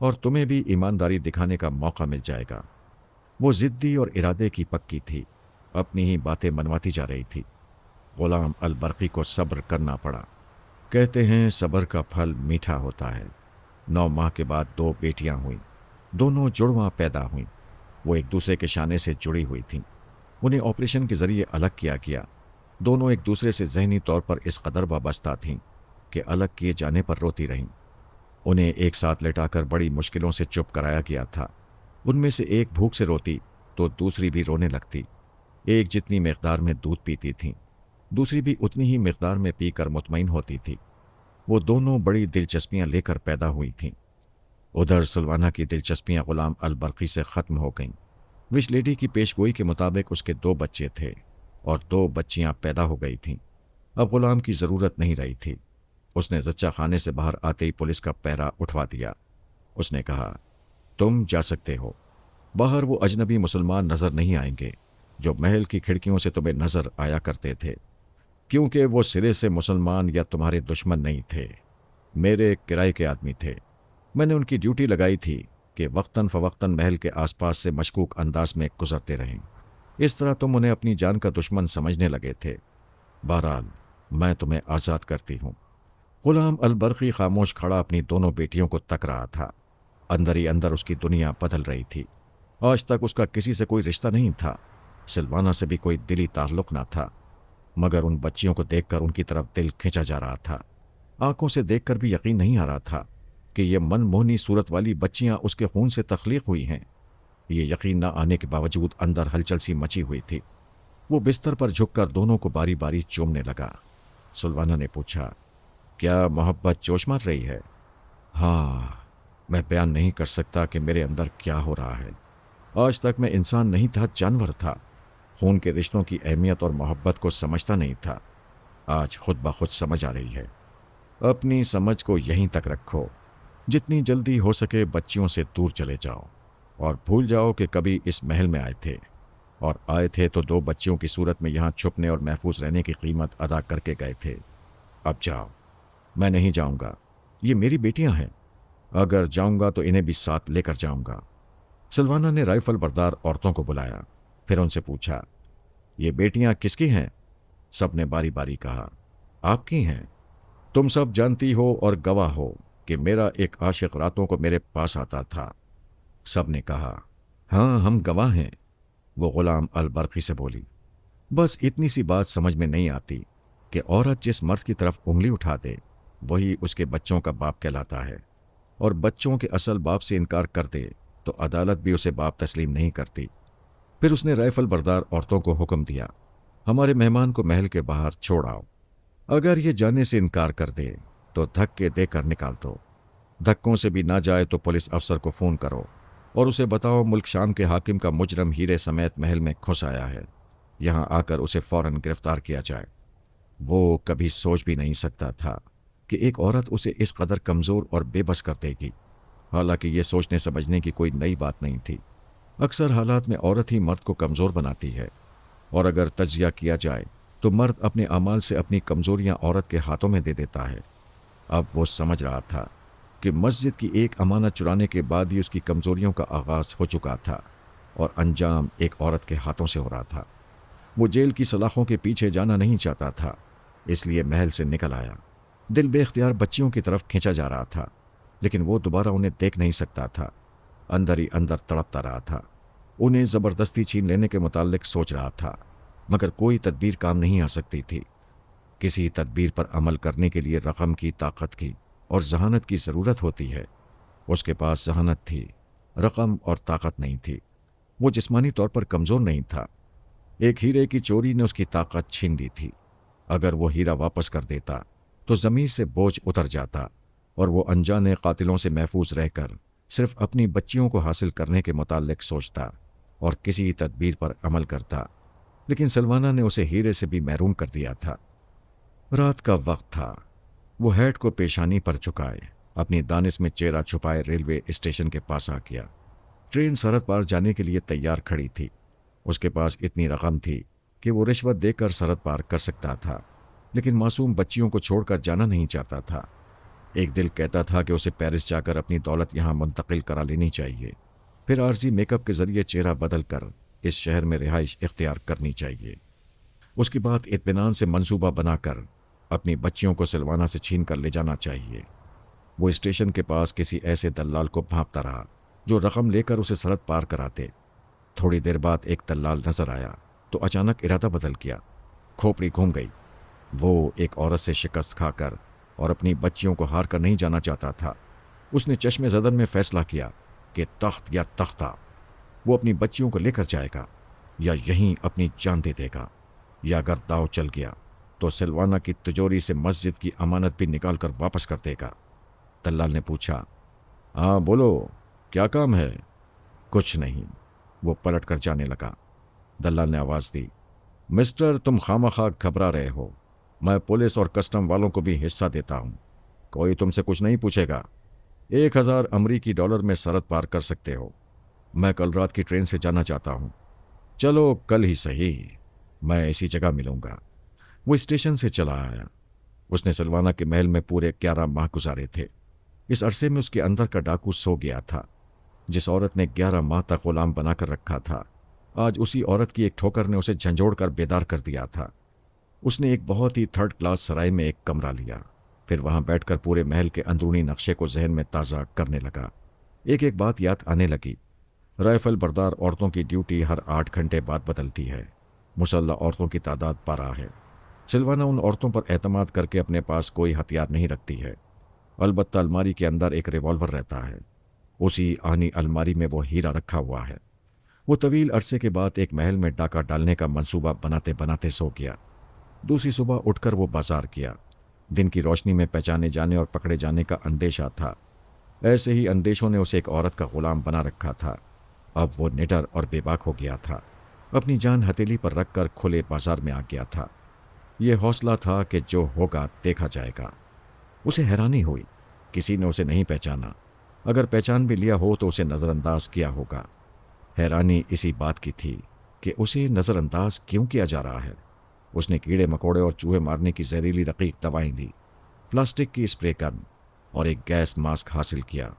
اور تمہیں بھی ایمانداری دکھانے کا موقع مل جائے گا۔ وہ ضدی اور ارادے کی پکی تھی، اپنی ہی باتیں منواتی جا رہی تھی۔ غلام البرقی کو صبر کرنا پڑا، کہتے ہیں صبر کا پھل میٹھا ہوتا ہے۔ 9 ماہ کے بعد 2 بیٹیاں ہوئیں، دونوں جڑواں پیدا ہوئیں، وہ ایک دوسرے کے شانے سے جڑی ہوئی تھیں، انہیں آپریشن کے ذریعے الگ کیا گیا، دونوں ایک دوسرے سے ذہنی طور پر اس قدر وابستہ تھیں کہ الگ کیے جانے پر روتی رہیں۔ انہیں ایک ساتھ لٹا کر بڑی مشکلوں سے چپ کرایا گیا تھا، ان میں سے ایک بھوک سے روتی تو دوسری بھی رونے لگتی، ایک جتنی مقدار میں دودھ پیتی تھیں دوسری بھی اتنی ہی مقدار میں پی کر مطمئن ہوتی تھی۔ وہ دونوں بڑی دلچسپیاں لے کر پیدا ہوئی تھیں۔ ادھر سلوانہ کی دلچسپیاں غلام البرقی سے ختم ہو گئیں۔ وش لیڈی کی پیشگوئی کے مطابق اس کے 2 بچے تھے اور 2 بچیاں پیدا ہو گئی تھیں۔ اب غلام کی ضرورت نہیں رہی تھی۔ اس نے زچہ خانے سے باہر آتے ہی پولیس کا پہرا اٹھوا دیا۔ اس نے کہا، تم جا سکتے ہو، باہر وہ اجنبی مسلمان نظر نہیں آئیں گے جو محل کی کھڑکیوں سے تمہیں نظر آیا کرتے تھے، کیونکہ وہ سرے سے مسلمان یا تمہارے دشمن نہیں تھے، میرے کرائے کے آدمی تھے۔ میں نے ان کی ڈیوٹی لگائی تھی کہ وقتاً فوقتاً محل کے آس پاس سے مشکوک انداز میں گزرتے رہیں۔ اس طرح تم انہیں اپنی جان کا دشمن سمجھنے لگے تھے۔ بہرحال میں تمہیں آزاد کرتی ہوں۔ غلام البرقی خاموش کھڑا اپنی دونوں بیٹیوں کو تک رہا تھا۔ اندر ہی اندر اس کی دنیا بدل رہی تھی۔ آج تک اس کا کسی سے کوئی رشتہ نہیں تھا، سلوانہ سے بھی کوئی دلی تعلق نہ تھا، مگر ان بچیوں کو دیکھ کر ان کی طرف دل کھینچا جا رہا تھا۔ آنکھوں سے دیکھ کر بھی یقین نہیں آ رہا تھا کہ یہ من موہنی صورت والی بچیاں اس کے خون سے تخلیق ہوئی ہیں۔ یہ یقین نہ آنے کے باوجود اندر ہلچل سی مچی ہوئی تھی۔ وہ بستر پر جھک کر دونوں کو باری باری چومنے لگا۔ سلوانہ نے پوچھا، کیا محبت جوش مار رہی ہے؟ ہاں، میں بیان نہیں کر سکتا کہ میرے اندر کیا ہو رہا ہے۔ آج تک میں انسان نہیں تھا، جانور تھا۔ خون کے رشتوں کی اہمیت اور محبت کو سمجھتا نہیں تھا۔ آج خود بخود سمجھ آ رہی ہے۔ اپنی سمجھ کو یہیں تک رکھو۔ جتنی جلدی ہو سکے بچیوں سے دور چلے جاؤ اور بھول جاؤ کہ کبھی اس محل میں آئے تھے، اور آئے تھے تو 2 بچیوں کی صورت میں یہاں چھپنے اور محفوظ رہنے کی قیمت ادا کر کے گئے تھے۔ اب جاؤ۔ میں نہیں جاؤں گا، یہ میری بیٹیاں ہیں۔ اگر جاؤں گا تو انہیں بھی ساتھ لے کر جاؤں گا۔ سلوانہ نے رائفل بردار عورتوں کو بلایا، پھر ان سے پوچھا، یہ بیٹیاں کس کی ہیں؟ سب نے باری باری کہا، آپ کی ہیں۔ تم سب جانتی ہو اور گواہ ہو کہ میرا ایک عاشق راتوں کو میرے پاس آتا تھا۔ سب نے کہا، ہاں ہم گواہ ہیں۔ وہ غلام البرقی سے بولی، بس اتنی سی بات سمجھ میں نہیں آتی کہ عورت جس مرد کی طرف انگلی اٹھا دے وہی اس کے بچوں کا باپ کہلاتا ہے، اور بچوں کے اصل باپ سے انکار کر دے تو عدالت بھی اسے باپ تسلیم نہیں کرتی۔ پھر اس نے رائفل بردار عورتوں کو حکم دیا، ہمارے مہمان کو محل کے باہر چھوڑ آؤ۔ اگر یہ جانے سے انکار کر دے تو دھکے دے کر نکال دو۔ دھکوں سے بھی نہ جائے تو پولیس افسر کو فون کرو اور اسے بتاؤ ملک شام کے حاکم کا مجرم ہیرے سمیت محل میں گھس آیا ہے، یہاں آ کر اسے فوراً گرفتار کیا جائے۔ وہ کبھی سوچ بھی نہیں سکتا تھا کہ ایک عورت اسے اس قدر کمزور اور بے بس کر دے گی، حالانکہ یہ سوچنے سمجھنے کی کوئی نئی بات نہیں تھی۔ اکثر حالات میں عورت ہی مرد کو کمزور بناتی ہے، اور اگر تجزیہ کیا جائے تو مرد اپنے اعمال سے اپنی کمزوریاں عورت کے ہاتھوں میں دے دیتا ہے۔ اب وہ سمجھ رہا تھا کہ مسجد کی ایک امانت چرانے کے بعد ہی اس کی کمزوریوں کا آغاز ہو چکا تھا، اور انجام ایک عورت کے ہاتھوں سے ہو رہا تھا۔ وہ جیل کی سلاخوں کے پیچھے جانا نہیں چاہتا تھا، اس لیے محل سے نکل آیا۔ دل بے اختیار بچیوں کی طرف کھینچا جا رہا تھا، لیکن وہ دوبارہ انہیں دیکھ نہیں سکتا تھا۔ اندر ہی اندر تڑپتا رہا تھا۔ انہیں زبردستی چھین لینے کے متعلق سوچ رہا تھا، مگر کوئی تدبیر کام نہیں آ سکتی تھی۔ کسی تدبیر پر عمل کرنے کے لیے رقم کی، طاقت کی اور ذہانت کی ضرورت ہوتی ہے۔ اس کے پاس ذہانت تھی، رقم اور طاقت نہیں تھی۔ وہ جسمانی طور پر کمزور نہیں تھا۔ ایک ہیرے کی چوری نے اس کی طاقت چھین لی تھی۔ اگر وہ ہیرا واپس کر دیتا تو ضمیر سے بوجھ اتر جاتا، اور وہ انجانے قاتلوں سے محفوظ رہ کر صرف اپنی بچیوں کو حاصل کرنے کے متعلق سوچتا اور کسی تدبیر پر عمل کرتا۔ لیکن سلوانہ نے اسے ہیرے سے بھی محروم کر دیا تھا۔ رات کا وقت تھا۔ وہ ہیڈ کو پیشانی پر جھکائے اپنی دانش میں چہرہ چھپائے ریلوے اسٹیشن کے پاس آ گیا۔ ٹرین سرحد پار جانے کے لیے تیار کھڑی تھی۔ اس کے پاس اتنی رقم تھی کہ وہ رشوت دے کر سرحد پار کر سکتا تھا، لیکن معصوم بچیوں کو چھوڑ کر جانا نہیں چاہتا تھا۔ ایک دل کہتا تھا کہ اسے پیرس جا کر اپنی دولت یہاں منتقل کرا لینی چاہیے، پھر عارضی میک اپ کے ذریعے چہرہ بدل کر اس شہر میں رہائش اختیار کرنی چاہیے۔ اس کی بات اطمینان سے منصوبہ بنا کر اپنی بچیوں کو سلوانہ سے چھین کر لے جانا چاہیے۔ وہ اسٹیشن کے پاس کسی ایسے دلال کو بھانپتا رہا جو رقم لے کر اسے سرحد پار کراتے۔ تھوڑی دیر بعد ایک دلال نظر آیا تو اچانک ارادہ بدل گیا، کھوپڑی گھوم گئی۔ وہ ایک عورت سے شکست کھا کر اور اپنی بچیوں کو ہار کر نہیں جانا چاہتا تھا۔ اس نے چشم زدن میں فیصلہ کیا کہ تخت یا تختہ، وہ اپنی بچیوں کو لے کر جائے گا یا یہیں اپنی جان دے دے گا، یا اگر داؤ چل گیا تو سلوانا کی تجوری سے مسجد کی امانت بھی نکال کر واپس کر دے گا۔ دلال نے پوچھا، ہاں بولو، کیا کام ہے؟ کچھ نہیں، وہ پلٹ کر جانے لگا۔ دلال نے آواز دی، مسٹر تم خواہ گھبرا رہے ہو، میں پولیس اور کسٹم والوں کو بھی حصہ دیتا ہوں، کوئی تم سے کچھ نہیں پوچھے گا۔ 1000 امریکی ڈالر میں سرحد پار کر سکتے ہو۔ میں کل رات کی ٹرین سے جانا چاہتا ہوں۔ چلو کل ہی صحیح، میں اسی جگہ ملوں گا۔ وہ اسٹیشن سے چلا آیا۔ اس نے سلوانا کے محل میں پورے 11 ماہ گزارے تھے۔ اس عرصے میں اس کے اندر کا ڈاکو سو گیا تھا۔ جس عورت نے 11 ماہ تک غلام بنا کر رکھا تھا، آج اسی عورت کی ایک ٹھوکر نے اسے جھنجھوڑ کر بیدار کر دیا تھا۔ اس نے ایک بہت ہی 3rd کلاس سرائے میں ایک کمرہ لیا، پھر وہاں بیٹھ کر پورے محل کے اندرونی نقشے کو ذہن میں تازہ کرنے لگا۔ ایک ایک بات یاد آنے لگی۔ رائفل بردار عورتوں کی ڈیوٹی ہر 8 گھنٹے بعد بدلتی ہے۔ مسلح عورتوں کی تعداد 12 ہے۔ سلوانا ان عورتوں پر اعتماد کر کے اپنے پاس کوئی ہتھیار نہیں رکھتی ہے، البتہ الماری کے اندر ایک ریوالور رہتا ہے۔ اسی آہنی الماری میں وہ ہیرا رکھا ہوا ہے۔ وہ طویل عرصے کے بعد ایک محل میں ڈاکہ ڈالنے کا منصوبہ بناتے بناتے سو گیا۔ دوسری صبح اٹھ کر وہ بازار کیا۔ دن کی روشنی میں پہچانے جانے اور پکڑے جانے کا اندیشہ تھا۔ ایسے ہی اندیشوں نے اسے ایک عورت کا غلام بنا رکھا تھا۔ اب وہ نڈر اور بے باک ہو گیا تھا۔ اپنی جان ہتھیلی پر رکھ کر کھلے بازار میں آ گیا تھا۔ یہ حوصلہ تھا کہ جو ہوگا دیکھا جائے گا۔ اسے حیرانی ہوئی، کسی نے اسے نہیں پہچانا۔ اگر پہچان بھی لیا ہو تو اسے نظر انداز کیا ہوگا۔ حیرانی اسی بات کی تھی کہ اسے نظر انداز کیوں کیا جا رہا ہے۔ اس نے کیڑے مکوڑے اور چوہے مارنے کی زہریلی رقیق دوائیں لی، پلاسٹک کی اسپرے گن اور ایک گیس ماسک حاصل کیا۔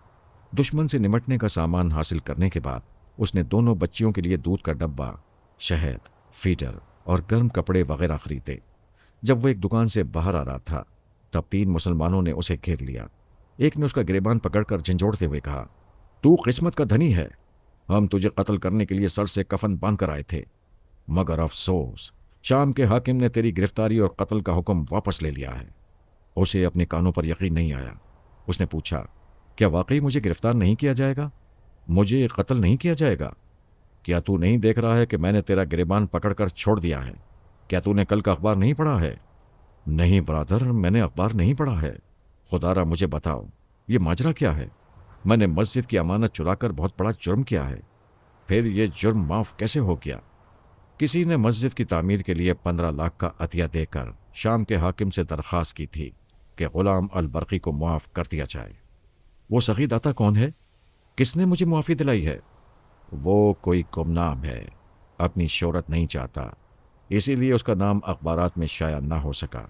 دشمن سے نمٹنے کا سامان حاصل کرنے کے بعد اس نے دونوں بچیوں کے لیے دودھ کا ڈبہ، شہد، فیڈر اور گرم کپڑے وغیرہ خریدے۔ جب وہ ایک دکان سے باہر آ رہا تھا تب 3 مسلمانوں نے اسے گھیر لیا۔ ایک نے اس کا گریبان پکڑ کر جھنجھوڑتے ہوئے کہا، تو قسمت کا دھنی ہے، ہم تجھے قتل کرنے کے لیے سر سے کفن باندھ کر آئے تھے، مگر افسوس شام کے حاکم نے تیری گرفتاری اور قتل کا حکم واپس لے لیا ہے۔ اسے اپنے کانوں پر یقین نہیں آیا۔ اس نے پوچھا، کیا واقعی مجھے گرفتار نہیں کیا جائے گا؟ مجھے قتل نہیں کیا جائے گا؟ کیا تو نہیں دیکھ رہا ہے کہ میں نے تیرا گریبان پکڑ کر چھوڑ دیا ہے؟ کیا تو نے کل کا اخبار نہیں پڑھا ہے؟ نہیں برادر، میں نے اخبار نہیں پڑھا ہے۔ خدا را مجھے بتاؤ، یہ ماجرا کیا ہے؟ میں نے مسجد کی امانت چرا کر بہت بڑا جرم کیا ہے، پھر یہ جرم معاف کیسے ہو گیا؟ کسی نے مسجد کی تعمیر کے لیے 15 لاکھ کا عطیہ دے کر شام کے حاکم سے درخواست کی تھی کہ غلام البرقی کو معاف کر دیا جائے۔ وہ سخی داتا کون ہے؟ کس نے مجھے معافی دلائی ہے؟ وہ کوئی گمنام ہے، اپنی شہرت نہیں چاہتا، اسی لیے اس کا نام اخبارات میں شائع نہ ہو سکا۔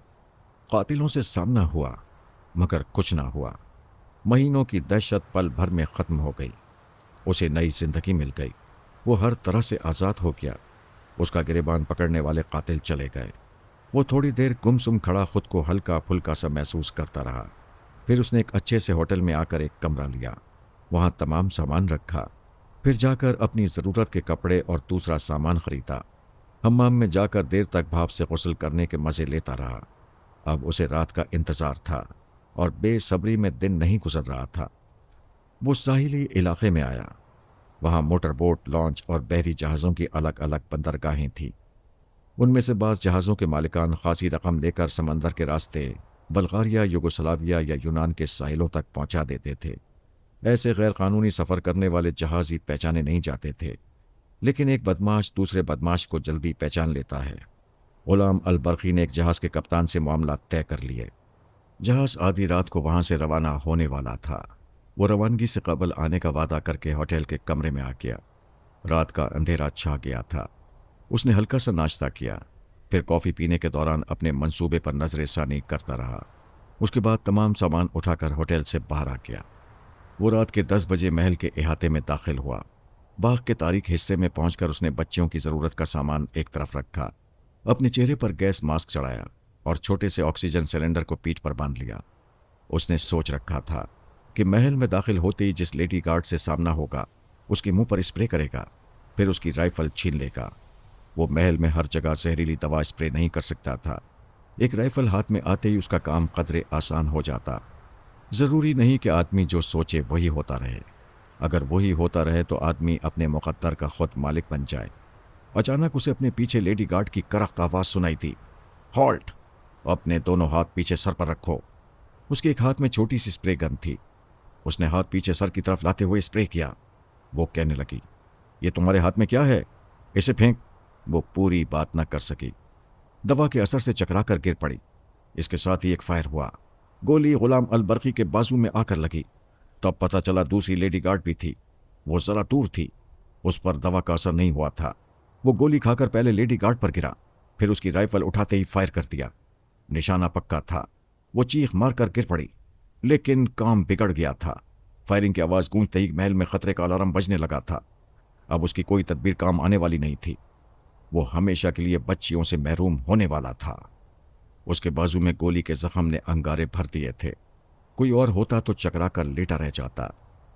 قاتلوں سے سامنا ہوا مگر کچھ نہ ہوا۔ مہینوں کی دہشت پل بھر میں ختم ہو گئی۔ اسے نئی زندگی مل گئی۔ وہ ہر طرح سے آزاد ہو گیا۔ اس کا گریبان پکڑنے والے قاتل چلے گئے۔ وہ تھوڑی دیر گم سم کھڑا خود کو ہلکا پھلکا سا محسوس کرتا رہا۔ پھر اس نے ایک اچھے سے ہوٹل میں آ کر ایک کمرہ لیا، وہاں تمام سامان رکھا، پھر جا کر اپنی ضرورت کے کپڑے اور دوسرا سامان خریدا۔ حمام میں جا کر دیر تک بھاپ سے غسل کرنے کے مزے لیتا رہا۔ اب اسے رات کا انتظار تھا اور بے صبری میں دن نہیں گزر رہا تھا۔ وہ ساحلی علاقے میں آیا۔ وہاں موٹر بوٹ، لانچ اور بحری جہازوں کی الگ الگ بندرگاہیں تھیں۔ ان میں سے بعض جہازوں کے مالکان خاصی رقم لے کر سمندر کے راستے بلغاریہ، یوگوسلاویہ یا یونان کے ساحلوں تک پہنچا دیتے تھے۔ ایسے غیر قانونی سفر کرنے والے جہاز ہی پہچانے نہیں جاتے تھے، لیکن ایک بدماش دوسرے بدماش کو جلدی پہچان لیتا ہے۔ غلام البرقی نے ایک جہاز کے کپتان سے معاملات طے کر لیے۔ جہاز آدھی رات کو وہاں سے روانہ ہونے والا تھا۔ وہ روانگی سے قبل آنے کا وعدہ کر کے ہوٹل کے کمرے میں آ گیا۔ رات کا اندھیرا چھا گیا تھا۔ اس نے ہلکا سا ناشتہ کیا، پھر کافی پینے کے دوران اپنے منصوبے پر نظر ثانی کرتا رہا۔ اس کے بعد تمام سامان اٹھا کر ہوٹل سے باہر آ گیا۔ وہ رات کے 10 بجے محل کے احاطے میں داخل ہوا۔ باغ کے تاریک حصے میں پہنچ کر اس نے بچیوں کی ضرورت کا سامان ایک طرف رکھا، اپنے چہرے پر گیس ماسک چڑھایا اور چھوٹے سے آکسیجن سلنڈر کو پیٹھ پر باندھ لیا۔ اس نے سوچ رکھا تھا کہ محل میں داخل ہوتے ہی جس لیڈی گارڈ سے سامنا ہوگا اس کے منہ پر اسپرے کرے گا، پھر اس کی رائفل چھین لے گا۔ وہ محل میں ہر جگہ زہریلی دوا اسپرے نہیں کر سکتا تھا۔ ایک رائفل ہاتھ میں آتے ہی اس کا کام قدرے آسان ہو جاتا۔ ضروری نہیں کہ آدمی جو سوچے وہی ہوتا رہے۔ اگر وہی ہوتا رہے تو آدمی اپنے مقدر کا خود مالک بن جائے۔ اچانک اسے اپنے پیچھے لیڈی گارڈ کی کرخت آواز سنائی دی، ہالٹ! اپنے دونوں ہاتھ پیچھے سر پر رکھو۔ اس کے ایک ہاتھ میں چھوٹی سی اسپرے گن تھی۔ اس نے ہاتھ پیچھے سر کی طرف لاتے ہوئے اسپرے کیا۔ وہ کہنے لگی، یہ تمہارے ہاتھ میں کیا ہے؟ اسے پھینک۔ وہ پوری بات نہ کر سکی، دوا کے اثر سے چکرا کر گر پڑی۔ اس کے ساتھ ہی ایک فائر ہوا۔ گولی غلام البرقی کے بازو میں آ کر لگی۔ تب پتہ چلا دوسری لیڈی گارڈ بھی تھی۔ وہ ذرا دور تھی، اس پر دوا کا اثر نہیں ہوا تھا۔ وہ گولی کھا کر پہلے لیڈی گارڈ پر گرا، پھر اس کی رائفل اٹھاتے ہی فائر کر دیا۔ نشانہ پکا تھا۔ وہ چیخ مار کر گر پڑی، لیکن کام بگڑ گیا تھا۔ فائرنگ کی آواز گونجتے ہی محل میں خطرے کا الارم بجنے لگا تھا۔ اب اس کی کوئی تدبیر کام آنے والی نہیں تھی۔ وہ ہمیشہ کے لیے بچیوں سے محروم ہونے والا تھا۔ اس کے بازو میں گولی کے زخم نے انگارے بھر دیے تھے۔ کوئی اور ہوتا تو چکرا کر لیٹا رہ جاتا،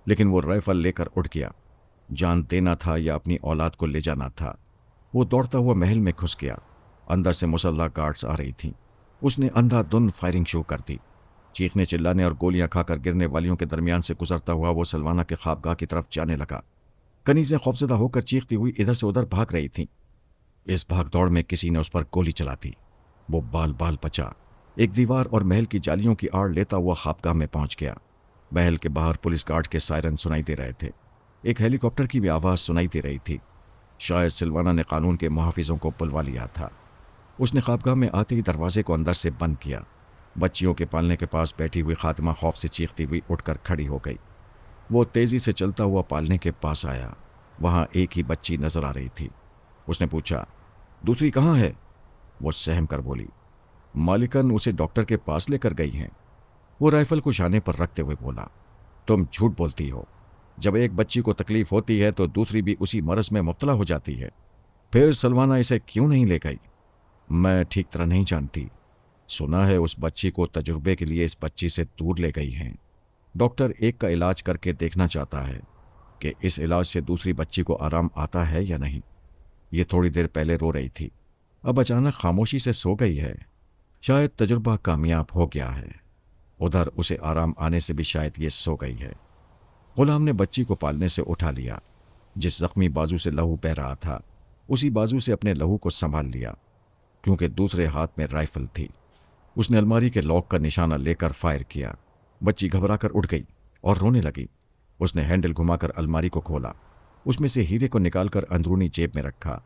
لیکن وہ رائفل لے کر اٹھ گیا۔ جان دینا تھا یا اپنی اولاد کو لے جانا تھا۔ وہ دوڑتا ہوا محل میں گھس گیا۔ اندر سے مسلح گارڈز آ رہی تھیں۔ اس نے اندھا دھند فائرنگ شروع کر دی۔ چیخنے چلانے اور گولیاں کھا کر گرنے والیوں کے درمیان سے گزرتا ہوا وہ سلوانہ کے خوابگاہ کی طرف جانے لگا۔ کنیزیں خوفزدہ ہو کر چیختی ہوئی ادھر سے ادھر بھاگ رہی تھیں۔ اس بھاگ دوڑ میں کسی نے اس پر گولی چلا دی۔ وہ بال بال بچا۔ ایک دیوار اور محل کی جالیوں کی آڑ لیتا ہوا خوابگاہ میں پہنچ گیا۔ محل کے باہر پولیس گارڈ کے سائرن سنائی دے رہے تھے۔ ایک ہیلی کاپٹر کی بھی آواز سنائی دے رہی تھی۔ شاید سلوانہ نے قانون کے محافظوں کو بلوا لیا تھا۔ اس نے خوابگاہ میں آتے ہی دروازے کو اندر سے بند کیا۔ بچیوں کے پالنے کے پاس بیٹھی ہوئی خاتمہ خوف سے چیختی ہوئی اٹھ کر کھڑی ہو گئی۔ وہ تیزی سے چلتا ہوا پالنے کے پاس آیا۔ وہاں ایک ہی بچی نظر آ رہی تھی۔ اس نے پوچھا، دوسری کہاں ہے؟ وہ سہم کر بولی، مالکن اسے ڈاکٹر کے پاس لے کر گئی ہیں۔ وہ رائفل کو شانے پر رکھتے ہوئے بولا، تم جھوٹ بولتی ہو۔ جب ایک بچی کو تکلیف ہوتی ہے تو دوسری بھی اسی مرض میں مبتلا ہو جاتی ہے۔ پھر سلوانہ اسے کیوں نہیں لے گئی؟ میں ٹھیک طرح نہیں جانتی۔ سنا ہے اس بچی کو تجربے کے لیے اس بچی سے دور لے گئی ہیں۔ ڈاکٹر ایک کا علاج کر کے دیکھنا چاہتا ہے کہ اس علاج سے دوسری بچی کو آرام آتا ہے یا نہیں۔ یہ تھوڑی دیر پہلے رو رہی تھی، اب اچانک خاموشی سے سو گئی ہے۔ شاید تجربہ کامیاب ہو گیا ہے۔ ادھر اسے آرام آنے سے بھی شاید یہ سو گئی ہے۔ غلام نے بچی کو پالنے سے اٹھا لیا۔ جس زخمی بازو سے لہو بہہ رہا تھا، اسی بازو سے اپنے لہو کو سنبھال لیا، کیونکہ دوسرے ہاتھ میں رائفل تھی۔ اس نے الماری کے لاک کا نشانہ لے کر فائر کیا۔ بچی گھبرا کر اٹھ گئی اور رونے لگی۔ اس نے ہینڈل گھما کر الماری کو کھولا، اس میں سے ہیرے کو نکال کر اندرونی جیب میں رکھا۔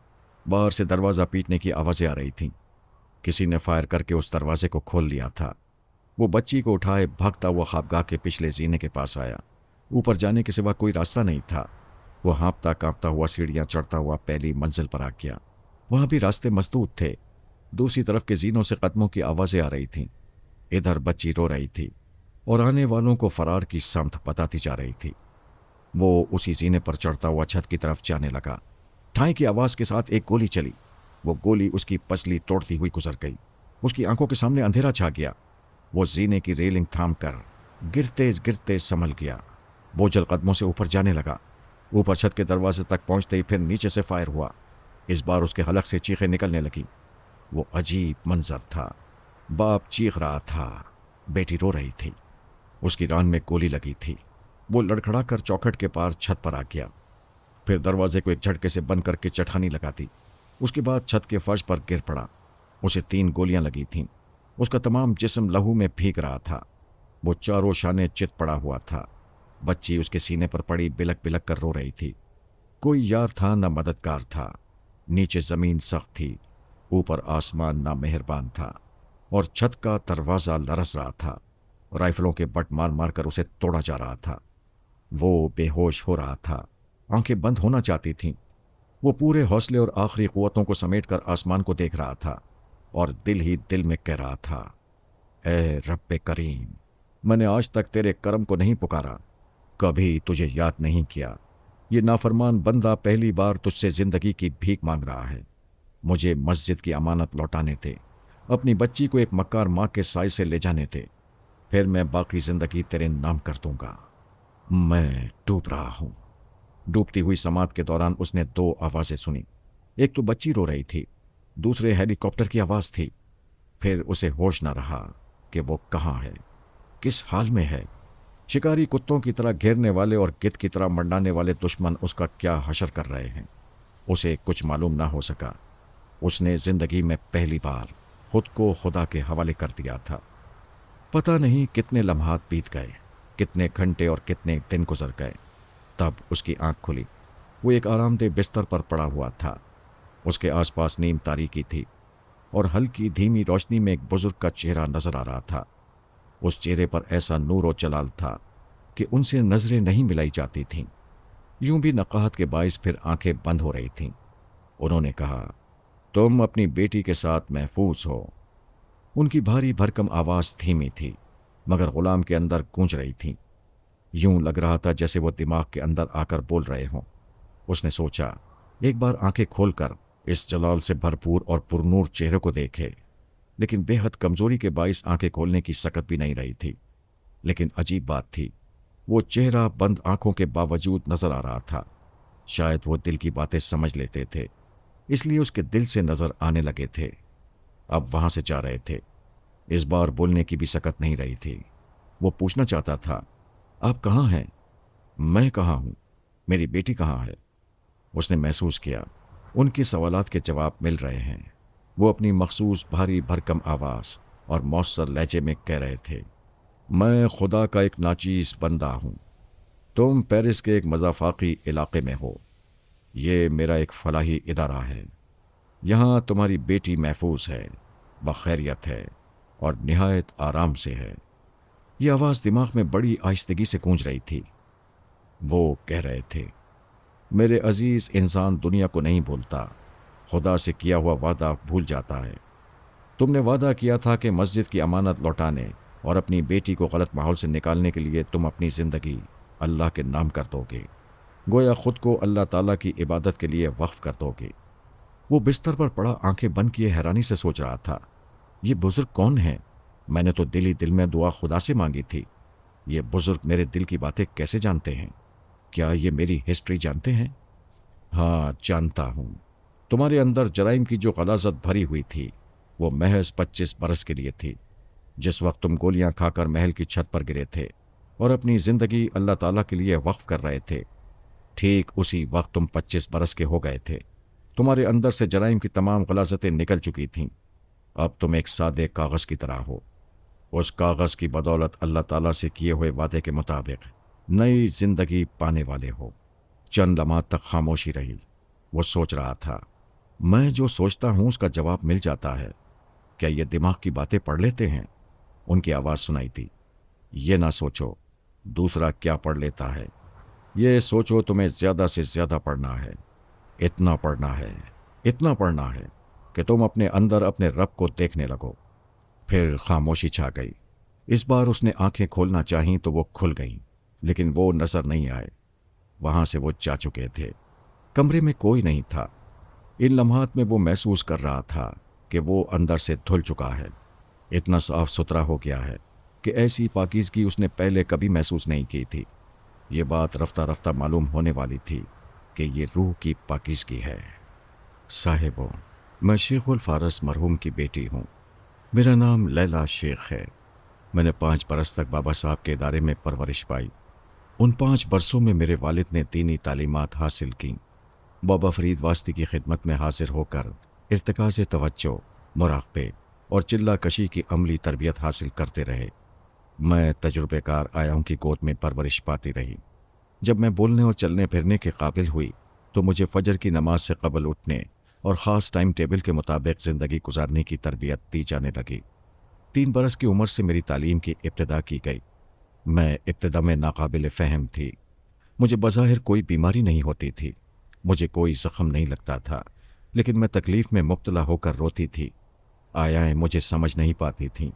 باہر سے دروازہ پیٹنے کی آوازیں آ رہی تھیں۔ کسی نے فائر کر کے اس دروازے کو کھول لیا تھا۔ وہ بچی کو اٹھائے بھاگتا ہوا خوابگاہ کے پچھلے زینے کے پاس آیا۔ اوپر جانے کے سوا کوئی راستہ نہیں تھا۔ وہ ہانپتا کانپتا ہوا سیڑھیاں چڑھتا ہوا پہلی منزل پر آ گیا۔ وہاں بھی راستے مسدود تھے۔ دوسری طرف کے زینوں سے قدموں کی آوازیں آ رہی تھیں۔ ادھر بچی رو رہی تھی اور آنے والوں کو فرار کی سمت بتاتی جا رہی تھی۔ وہ اسی زینے پر چڑھتا ہوا چھت کی طرف جانے لگا۔ ٹھائیں کی آواز کے ساتھ ایک گولی چلی۔ وہ گولی اس کی پسلی توڑتی ہوئی گزر گئی۔ اس کی آنکھوں کے سامنے اندھیرا چھا گیا۔ وہ زینے کی ریلنگ تھام کر گرتے گرتے سنبھل گیا۔ بوجھل قدموں سے اوپر جانے لگا۔ اوپر چھت کے دروازے تک پہنچتے ہی پھر نیچے سے فائر ہوا۔ اس بار اس کے حلق سے چیخیں نکلنے لگیں۔ وہ عجیب منظر تھا۔ باپ چیخ رہا تھا، بیٹی رو رہی تھی۔ اس کی ران میں گولی لگی تھی۔ وہ لڑکھڑا کر چوکھٹ کے پار چھت پر آ گیا، پھر دروازے کو ایک جھٹکے سے بند کر کے چٹخانی لگا دی۔ اس کے بعد چھت کے فرش پر گر پڑا۔ اسے 3 گولیاں لگی تھیں۔ اس کا تمام جسم لہو میں بھیگ رہا تھا۔ وہ چاروں شانے چت پڑا ہوا تھا۔ بچی اس کے سینے پر پڑی بلک بلک کر رو رہی تھی۔ کوئی یار تھا نہ مددگار تھا۔ نیچے زمین سخت تھی، اوپر آسمان نامہربان تھا، اور چھت کا دروازہ لرز رہا تھا۔ رائفلوں کے بٹ مار مار کر اسے توڑا جا رہا تھا۔ وہ بے ہوش ہو رہا تھا، آنکھیں بند ہونا چاہتی تھیں۔ وہ پورے حوصلے اور آخری قوتوں کو سمیٹ کر آسمان کو دیکھ رہا تھا اور دل ہی دل میں کہہ رہا تھا، اے رب کریم، میں نے آج تک تیرے کرم کو نہیں پکارا، کبھی تجھے یاد نہیں کیا۔ یہ نافرمان بندہ پہلی بار تجھ سے زندگی کی بھیک مانگ رہا ہے۔ مجھے مسجد کی امانت لوٹانے دے، اپنی بچی کو ایک مکار ماں کے سائے سے لے جانے دے، پھر میں باقی زندگی تیرے نام کر دوں گا۔ میں ڈوب رہا ہوں۔ ڈوبتی ہوئی سماعت کے دوران اس نے 2 آوازیں سنی۔ ایک تو بچی رو رہی تھی، دوسرے ہیلی کاپٹر کی آواز تھی۔ پھر اسے ہوش نہ رہا کہ وہ کہاں ہے، کس حال میں ہے۔ شکاری کتوں کی طرح گھیرنے والے اور گدھ کی طرح منڈانے والے دشمن اس کا کیا حشر کر رہے ہیں، اسے کچھ معلوم نہ ہو سکا۔ اس نے زندگی میں پہلی بار خود کو خدا کے حوالے کر دیا تھا۔ پتہ نہیں کتنے لمحات بیت گئے، کتنے گھنٹے اور کتنے دن گزر گئے، تب اس کی آنکھ کھلی۔ وہ ایک آرام دہ بستر پر پڑا ہوا تھا۔ اس کے آس پاس نیم تاریکی تھی اور ہلکی دھیمی روشنی میں ایک بزرگ کا چہرہ نظر آ رہا تھا۔ اس چہرے پر ایسا نور و جلال تھا کہ ان سے نظریں نہیں ملائی جاتی تھیں۔ یوں بھی نقاہت کے باعث پھر آنکھیں بند ہو رہی تھیں۔ انہوں نے کہا، تم اپنی بیٹی کے ساتھ محفوظ ہو۔ ان کی بھاری بھرکم آواز دھیمی تھی مگر غلام کے اندر گونج رہی تھی۔ یوں لگ رہا تھا جیسے وہ دماغ کے اندر آ کر بول رہے ہوں۔ اس نے سوچا ایک بار آنکھیں کھول کر اس جلال سے بھرپور اور پرنور چہرے کو دیکھے، لیکن بے حد کمزوری کے باعث آنکھیں کھولنے کی سکت بھی نہیں رہی تھی۔ لیکن عجیب بات تھی، وہ چہرہ بند آنکھوں کے باوجود نظر آ رہا تھا۔ شاید وہ دل کی باتیں سمجھ لیتے تھے، اس لیے اس کے دل سے نظر آنے لگے تھے۔ اب وہاں سے جا رہے تھے۔ اس بار بولنے کی بھی سکت نہیں رہی تھی۔ وہ پوچھنا چاہتا تھا، آپ کہاں ہیں؟ میں کہاں ہوں؟ میری بیٹی کہاں ہے؟ اس نے محسوس کیا ان کے سوالات کے جواب مل رہے ہیں۔ وہ اپنی مخصوص بھاری بھرکم آواز اور مؤثر لہجے میں کہہ رہے تھے، میں خدا کا ایک ناچیز بندہ ہوں۔ تم پیرس کے ایک مضافاقی علاقے میں ہو۔ یہ میرا ایک فلاحی ادارہ ہے۔ یہاں تمہاری بیٹی محفوظ ہے، بخیریت ہے اور نہایت آرام سے ہے۔ یہ آواز دماغ میں بڑی آہستگی سے گونج رہی تھی۔ وہ کہہ رہے تھے، میرے عزیز، انسان دنیا کو نہیں بھولتا، خدا سے کیا ہوا وعدہ بھول جاتا ہے۔ تم نے وعدہ کیا تھا کہ مسجد کی امانت لوٹانے اور اپنی بیٹی کو غلط ماحول سے نکالنے کے لیے تم اپنی زندگی اللہ کے نام کر دو گے، گویا خود کو اللہ تعالیٰ کی عبادت کے لیے وقف کر دو گے۔ وہ بستر پر پڑا آنکھیں بند کیے حیرانی سے سوچ رہا تھا، یہ بزرگ کون ہیں؟ میں نے تو دل ہی دل میں دعا خدا سے مانگی تھی۔ یہ بزرگ میرے دل کی باتیں کیسے جانتے ہیں؟ کیا یہ میری ہسٹری جانتے ہیں؟ ہاں، جانتا ہوں۔ تمہارے اندر جرائم کی جو غلاظت بھری ہوئی تھی وہ محض 25 برس کے لیے تھی۔ جس وقت تم گولیاں کھا کر محل کی چھت پر گرے تھے اور اپنی زندگی اللہ تعالیٰ کے لیے وقف کر رہے تھے، ٹھیک اسی وقت تم 25 برس کے ہو گئے تھے۔ تمہارے اندر سے جرائم کی تمام غلاظتیں نکل چکی تھیں۔ اب تم ایک سادے کاغذ کی طرح ہو۔ اس کاغذ کی بدولت اللہ تعالیٰ سے کیے ہوئے وعدے کے مطابق نئی زندگی پانے والے ہو۔ چند لمحات تک خاموشی رہی۔ وہ سوچ رہا تھا، میں جو سوچتا ہوں اس کا جواب مل جاتا ہے، کیا یہ دماغ کی باتیں پڑھ لیتے ہیں؟ ان کی آواز سنائی تھی، یہ نہ سوچو دوسرا کیا پڑھ لیتا ہے، یہ سوچو تمہیں زیادہ سے زیادہ پڑھنا ہے، اتنا پڑھنا ہے، اتنا پڑھنا ہے کہ تم اپنے اندر اپنے رب کو دیکھنے لگو۔ پھر خاموشی چھا گئی۔ اس بار اس نے آنکھیں کھولنا چاہیں تو وہ کھل گئیں، لیکن وہ نظر نہیں آئے۔ وہاں سے وہ جا چکے تھے۔ کمرے میں کوئی نہیں تھا۔ ان لمحات میں وہ محسوس کر رہا تھا کہ وہ اندر سے دھل چکا ہے، اتنا صاف ستھرا ہو گیا ہے کہ ایسی پاکیزگی اس نے پہلے کبھی محسوس نہیں کی تھی۔ یہ بات رفتہ رفتہ معلوم ہونے والی تھی کہ یہ روح کی پاکیزگی ہے۔ صاحبوں، میں شیخ الفارس مرحوم کی بیٹی ہوں۔ میرا نام لیلا شیخ ہے۔ میں نے 5 برس تک بابا صاحب کے ادارے میں پرورش پائی۔ ان 5 برسوں میں میرے والد نے دینی تعلیمات حاصل کیں۔ بابا فرید واسطی کی خدمت میں حاضر ہو کر ارتکاز توجہ، مراقبے اور چلہ کشی کی عملی تربیت حاصل کرتے رہے۔ میں تجربے کار آیاؤں کی گود میں پرورش پاتی رہی۔ جب میں بولنے اور چلنے پھرنے کے قابل ہوئی تو مجھے فجر کی نماز سے قبل اٹھنے اور خاص ٹائم ٹیبل کے مطابق زندگی گزارنے کی تربیت دی جانے لگی۔ 3 برس کی عمر سے میری تعلیم کی ابتدا کی گئی۔ میں ابتدا میں ناقابل فہم تھی۔ مجھے بظاہر کوئی بیماری نہیں ہوتی تھی، مجھے کوئی زخم نہیں لگتا تھا، لیکن میں تکلیف میں مبتلا ہو کر روتی تھی۔ آیائیں مجھے سمجھ نہیں پاتی تھیں،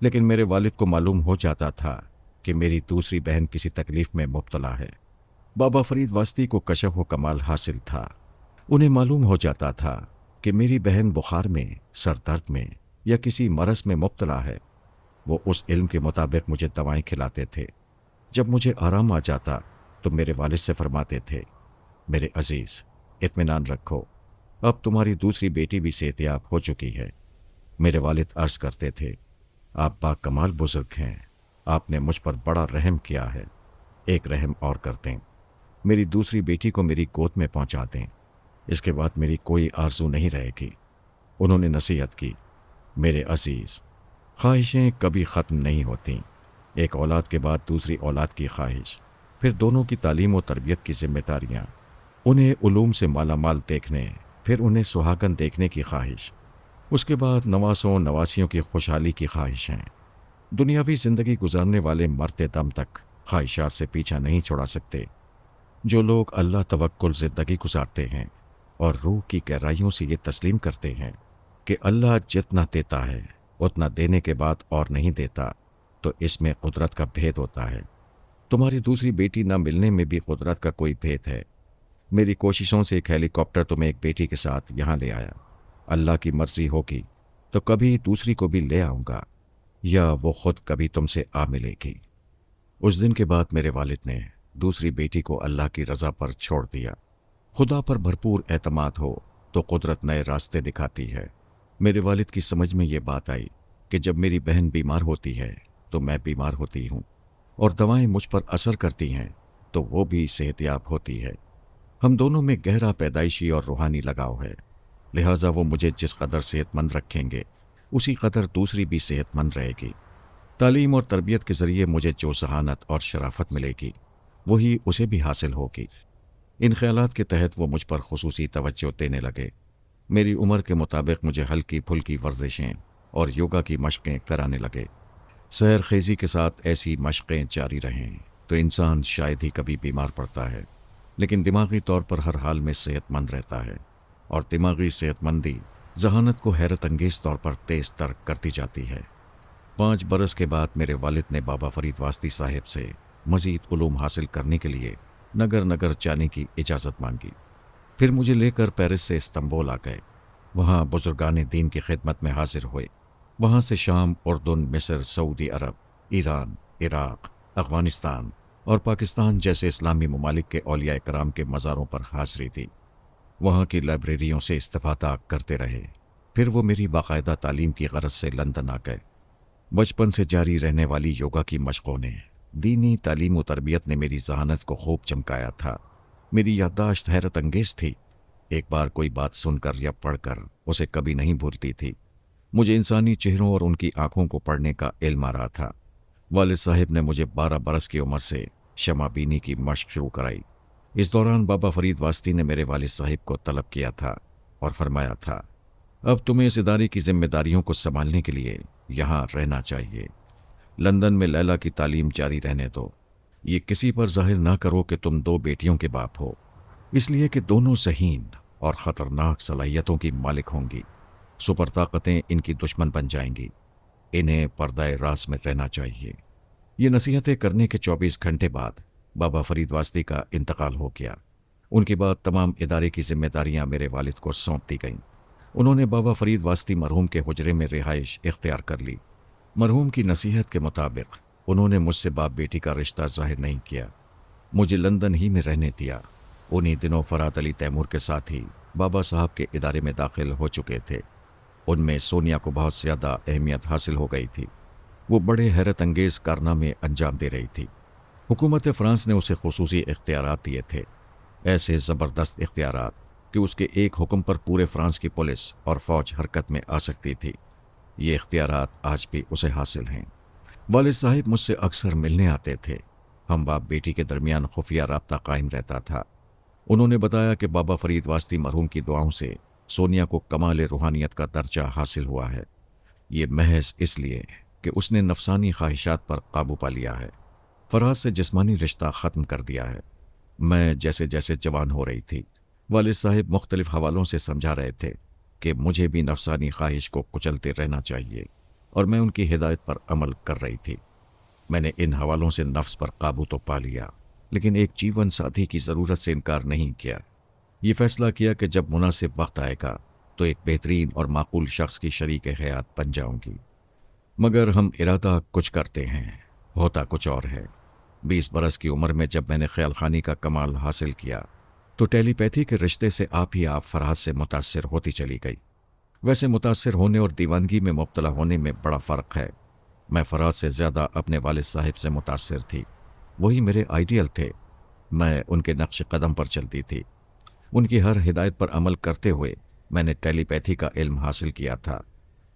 لیکن میرے والد کو معلوم ہو جاتا تھا کہ میری دوسری بہن کسی تکلیف میں مبتلا ہے۔ بابا فرید واسطی کو کشف و کمال حاصل تھا۔ انہیں معلوم ہو جاتا تھا کہ میری بہن بخار میں، سر درد میں یا کسی مرض میں مبتلا ہے۔ وہ اس علم کے مطابق مجھے دوائیں کھلاتے تھے۔ جب مجھے آرام آ جاتا تو میرے والد سے فرماتے تھے، میرے عزیز، اطمینان رکھو، اب تمہاری دوسری بیٹی بھی صحت یاب ہو چکی ہے۔ میرے والد عرض کرتے تھے، آپ با کمال بزرگ ہیں، آپ نے مجھ پر بڑا رحم کیا ہے۔ ایک رحم اور کر دیں، میری دوسری بیٹی کو میری گود میں پہنچا دیں، اس کے بعد میری کوئی آرزو نہیں رہے گی۔ انہوں نے نصیحت کی، میرے عزیز، خواہشیں کبھی ختم نہیں ہوتیں۔ ایک اولاد کے بعد دوسری اولاد کی خواہش، پھر دونوں کی تعلیم و تربیت کی ذمہ داریاں، انہیں علوم سے مالا مال دیکھنے، پھر انہیں سہاگن دیکھنے کی خواہش، اس کے بعد نواسوں نواسیوں کی خوشحالی کی خواہشیں۔ دنیاوی زندگی گزارنے والے مرتے دم تک خواہشات سے پیچھا نہیں چھڑا سکتے۔ جو لوگ اللہ توکل زندگی گزارتے ہیں اور روح کی گہرائیوں سے یہ تسلیم کرتے ہیں کہ اللہ جتنا دیتا ہے اتنا دینے کے بعد اور نہیں دیتا، تو اس میں قدرت کا بھید ہوتا ہے۔ تمہاری دوسری بیٹی نہ ملنے میں بھی قدرت کا کوئی بھید ہے۔ میری کوششوں سے ایک ہیلی کاپٹر تمہیں ایک بیٹی کے ساتھ یہاں لے آیا۔ اللہ کی مرضی ہوگی تو کبھی دوسری کو بھی لے آؤں گا، یا وہ خود کبھی تم سے آ ملے گی۔ اس دن کے بعد میرے والد نے دوسری بیٹی کو اللہ کی رضا پر چھوڑ دیا۔ خدا پر بھرپور اعتماد ہو تو قدرت نئے راستے دکھاتی ہے۔ میرے والد کی سمجھ میں یہ بات آئی کہ جب میری بہن بیمار ہوتی ہے تو میں بیمار ہوتی ہوں، اور دوائیں مجھ پر اثر کرتی ہیں تو وہ بھی صحت یاب ہوتی ہے۔ ہم دونوں میں گہرا پیدائشی اور روحانی لگاؤ ہے، لہٰذا وہ مجھے جس قدر صحت مند رکھیں گے اسی قدر دوسری بھی صحت مند رہے گی۔ تعلیم اور تربیت کے ذریعے مجھے جو ذہانت اور شرافت ملے گی وہی اسے بھی حاصل ہوگی۔ ان خیالات کے تحت وہ مجھ پر خصوصی توجہ دینے لگے۔ میری عمر کے مطابق مجھے ہلکی پھلکی ورزشیں اور یوگا کی مشقیں کرانے لگے۔ سیر خیزی کے ساتھ ایسی مشقیں جاری رہیں تو انسان شاید ہی کبھی بیمار پڑتا ہے، لیکن دماغی طور پر ہر حال میں صحت مند رہتا ہے، اور دماغی صحت مندی ذہانت کو حیرت انگیز طور پر تیز تر کرتی جاتی ہے۔ 5 برس کے بعد میرے والد نے بابا فرید واسطی صاحب سے مزید علوم حاصل کرنے کے لیے نگر نگر جانے کی اجازت مانگی۔ پھر مجھے لے کر پیرس سے استنبول آ گئے۔ وہاں بزرگان دین کی خدمت میں حاضر ہوئے۔ وہاں سے شام، اردن، مصر، سعودی عرب، ایران، عراق، افغانستان اور پاکستان جیسے اسلامی ممالک کے اولیاء کرام کے مزاروں پر حاضری دی۔ وہاں کی لائبریریوں سے استفادہ کرتے رہے۔ پھر وہ میری باقاعدہ تعلیم کی غرض سے لندن آ گئے۔ بچپن سے جاری رہنے والی یوگا کی مشقوں نے، دینی تعلیم و تربیت نے میری ذہانت کو خوب چمکایا تھا۔ میری یادداشت حیرت انگیز تھی۔ ایک بار کوئی بات سن کر یا پڑھ کر اسے کبھی نہیں بھولتی تھی۔ مجھے انسانی چہروں اور ان کی آنکھوں کو پڑھنے کا علم آ رہا تھا۔ والد صاحب نے مجھے 12 برس کی عمر سے شمع بینی کی مشق شروع کرائی۔ اس دوران بابا فرید واسطی نے میرے والد صاحب کو طلب کیا تھا اور فرمایا تھا، اب تمہیں اس ادارے کی ذمہ داریوں کو سنبھالنے کے لیے یہاں رہنا چاہیے۔ لندن میں لیلا کی تعلیم جاری رہنے دو۔ یہ کسی پر ظاہر نہ کرو کہ تم 2 بیٹیوں کے باپ ہو، اس لیے کہ دونوں ذہین اور خطرناک صلاحیتوں کی مالک ہوں گی۔ سپر طاقتیں ان کی دشمن بن جائیں گی۔ انہیں پردہ راز میں رہنا چاہیے۔ یہ نصیحتیں کرنے کے 24 گھنٹے بعد بابا فرید واسطی کا انتقال ہو گیا۔ ان کے بعد تمام ادارے کی ذمہ داریاں میرے والد کو سونپ دی گئیں۔ انہوں نے بابا فرید واسطی مرحوم کے حجرے میں رہائش اختیار کر لی۔ مرحوم کی نصیحت کے مطابق انہوں نے مجھ سے باپ بیٹی کا رشتہ ظاہر نہیں کیا، مجھے لندن ہی میں رہنے دیا۔ انہی دنوں فرات علی تیمور کے ساتھ ہی بابا صاحب کے ادارے میں داخل ہو چکے تھے۔ ان میں سونیا کو بہت زیادہ اہمیت حاصل ہو گئی تھی۔ وہ بڑے حیرت انگیز کارنامے انجام دے رہی تھی۔ حکومت فرانس نے اسے خصوصی اختیارات دیے تھے، ایسے زبردست اختیارات کہ اس کے ایک حکم پر پورے فرانس کی پولیس اور فوج حرکت میں آ سکتی تھی۔ یہ اختیارات آج بھی اسے حاصل ہیں۔ والد صاحب مجھ سے اکثر ملنے آتے تھے۔ ہم باپ بیٹی کے درمیان خفیہ رابطہ قائم رہتا تھا۔ انہوں نے بتایا کہ بابا فرید واسطی مرحوم کی دعاؤں سے سونیا کو کمال روحانیت کا درجہ حاصل ہوا ہے۔ یہ محض اس لیے کہ اس نے نفسانی خواہشات پر قابو پا لیا ہے، فراز سے جسمانی رشتہ ختم کر دیا ہے۔ میں جیسے جیسے جوان ہو رہی تھی، والد صاحب مختلف حوالوں سے سمجھا رہے تھے کہ مجھے بھی نفسانی خواہش کو کچلتے رہنا چاہیے، اور میں ان کی ہدایت پر عمل کر رہی تھی۔ میں نے ان حوالوں سے نفس پر قابو تو پا لیا، لیکن ایک جیون ساتھی کی ضرورت سے انکار نہیں کیا۔ یہ فیصلہ کیا کہ جب مناسب وقت آئے گا تو ایک بہترین اور معقول شخص کی شریک حیات بن جاؤں گی۔ مگر ہم ارادہ کچھ کرتے ہیں، ہوتا کچھ اور ہے۔ 20 برس کی عمر میں جب میں نے خیال خانی کا کمال حاصل کیا تو ٹیلی پیتھی کے رشتے سے آپ ہی آپ فراز سے متاثر ہوتی چلی گئی۔ ویسے متاثر ہونے اور دیوانگی میں مبتلا ہونے میں بڑا فرق ہے۔ میں فراز سے زیادہ اپنے والد صاحب سے متاثر تھی۔ وہی میرے آئیڈیل تھے۔ میں ان کے نقش قدم پر چلتی تھی۔ ان کی ہر ہدایت پر عمل کرتے ہوئے میں نے ٹیلی پیتھی کا علم حاصل کیا تھا۔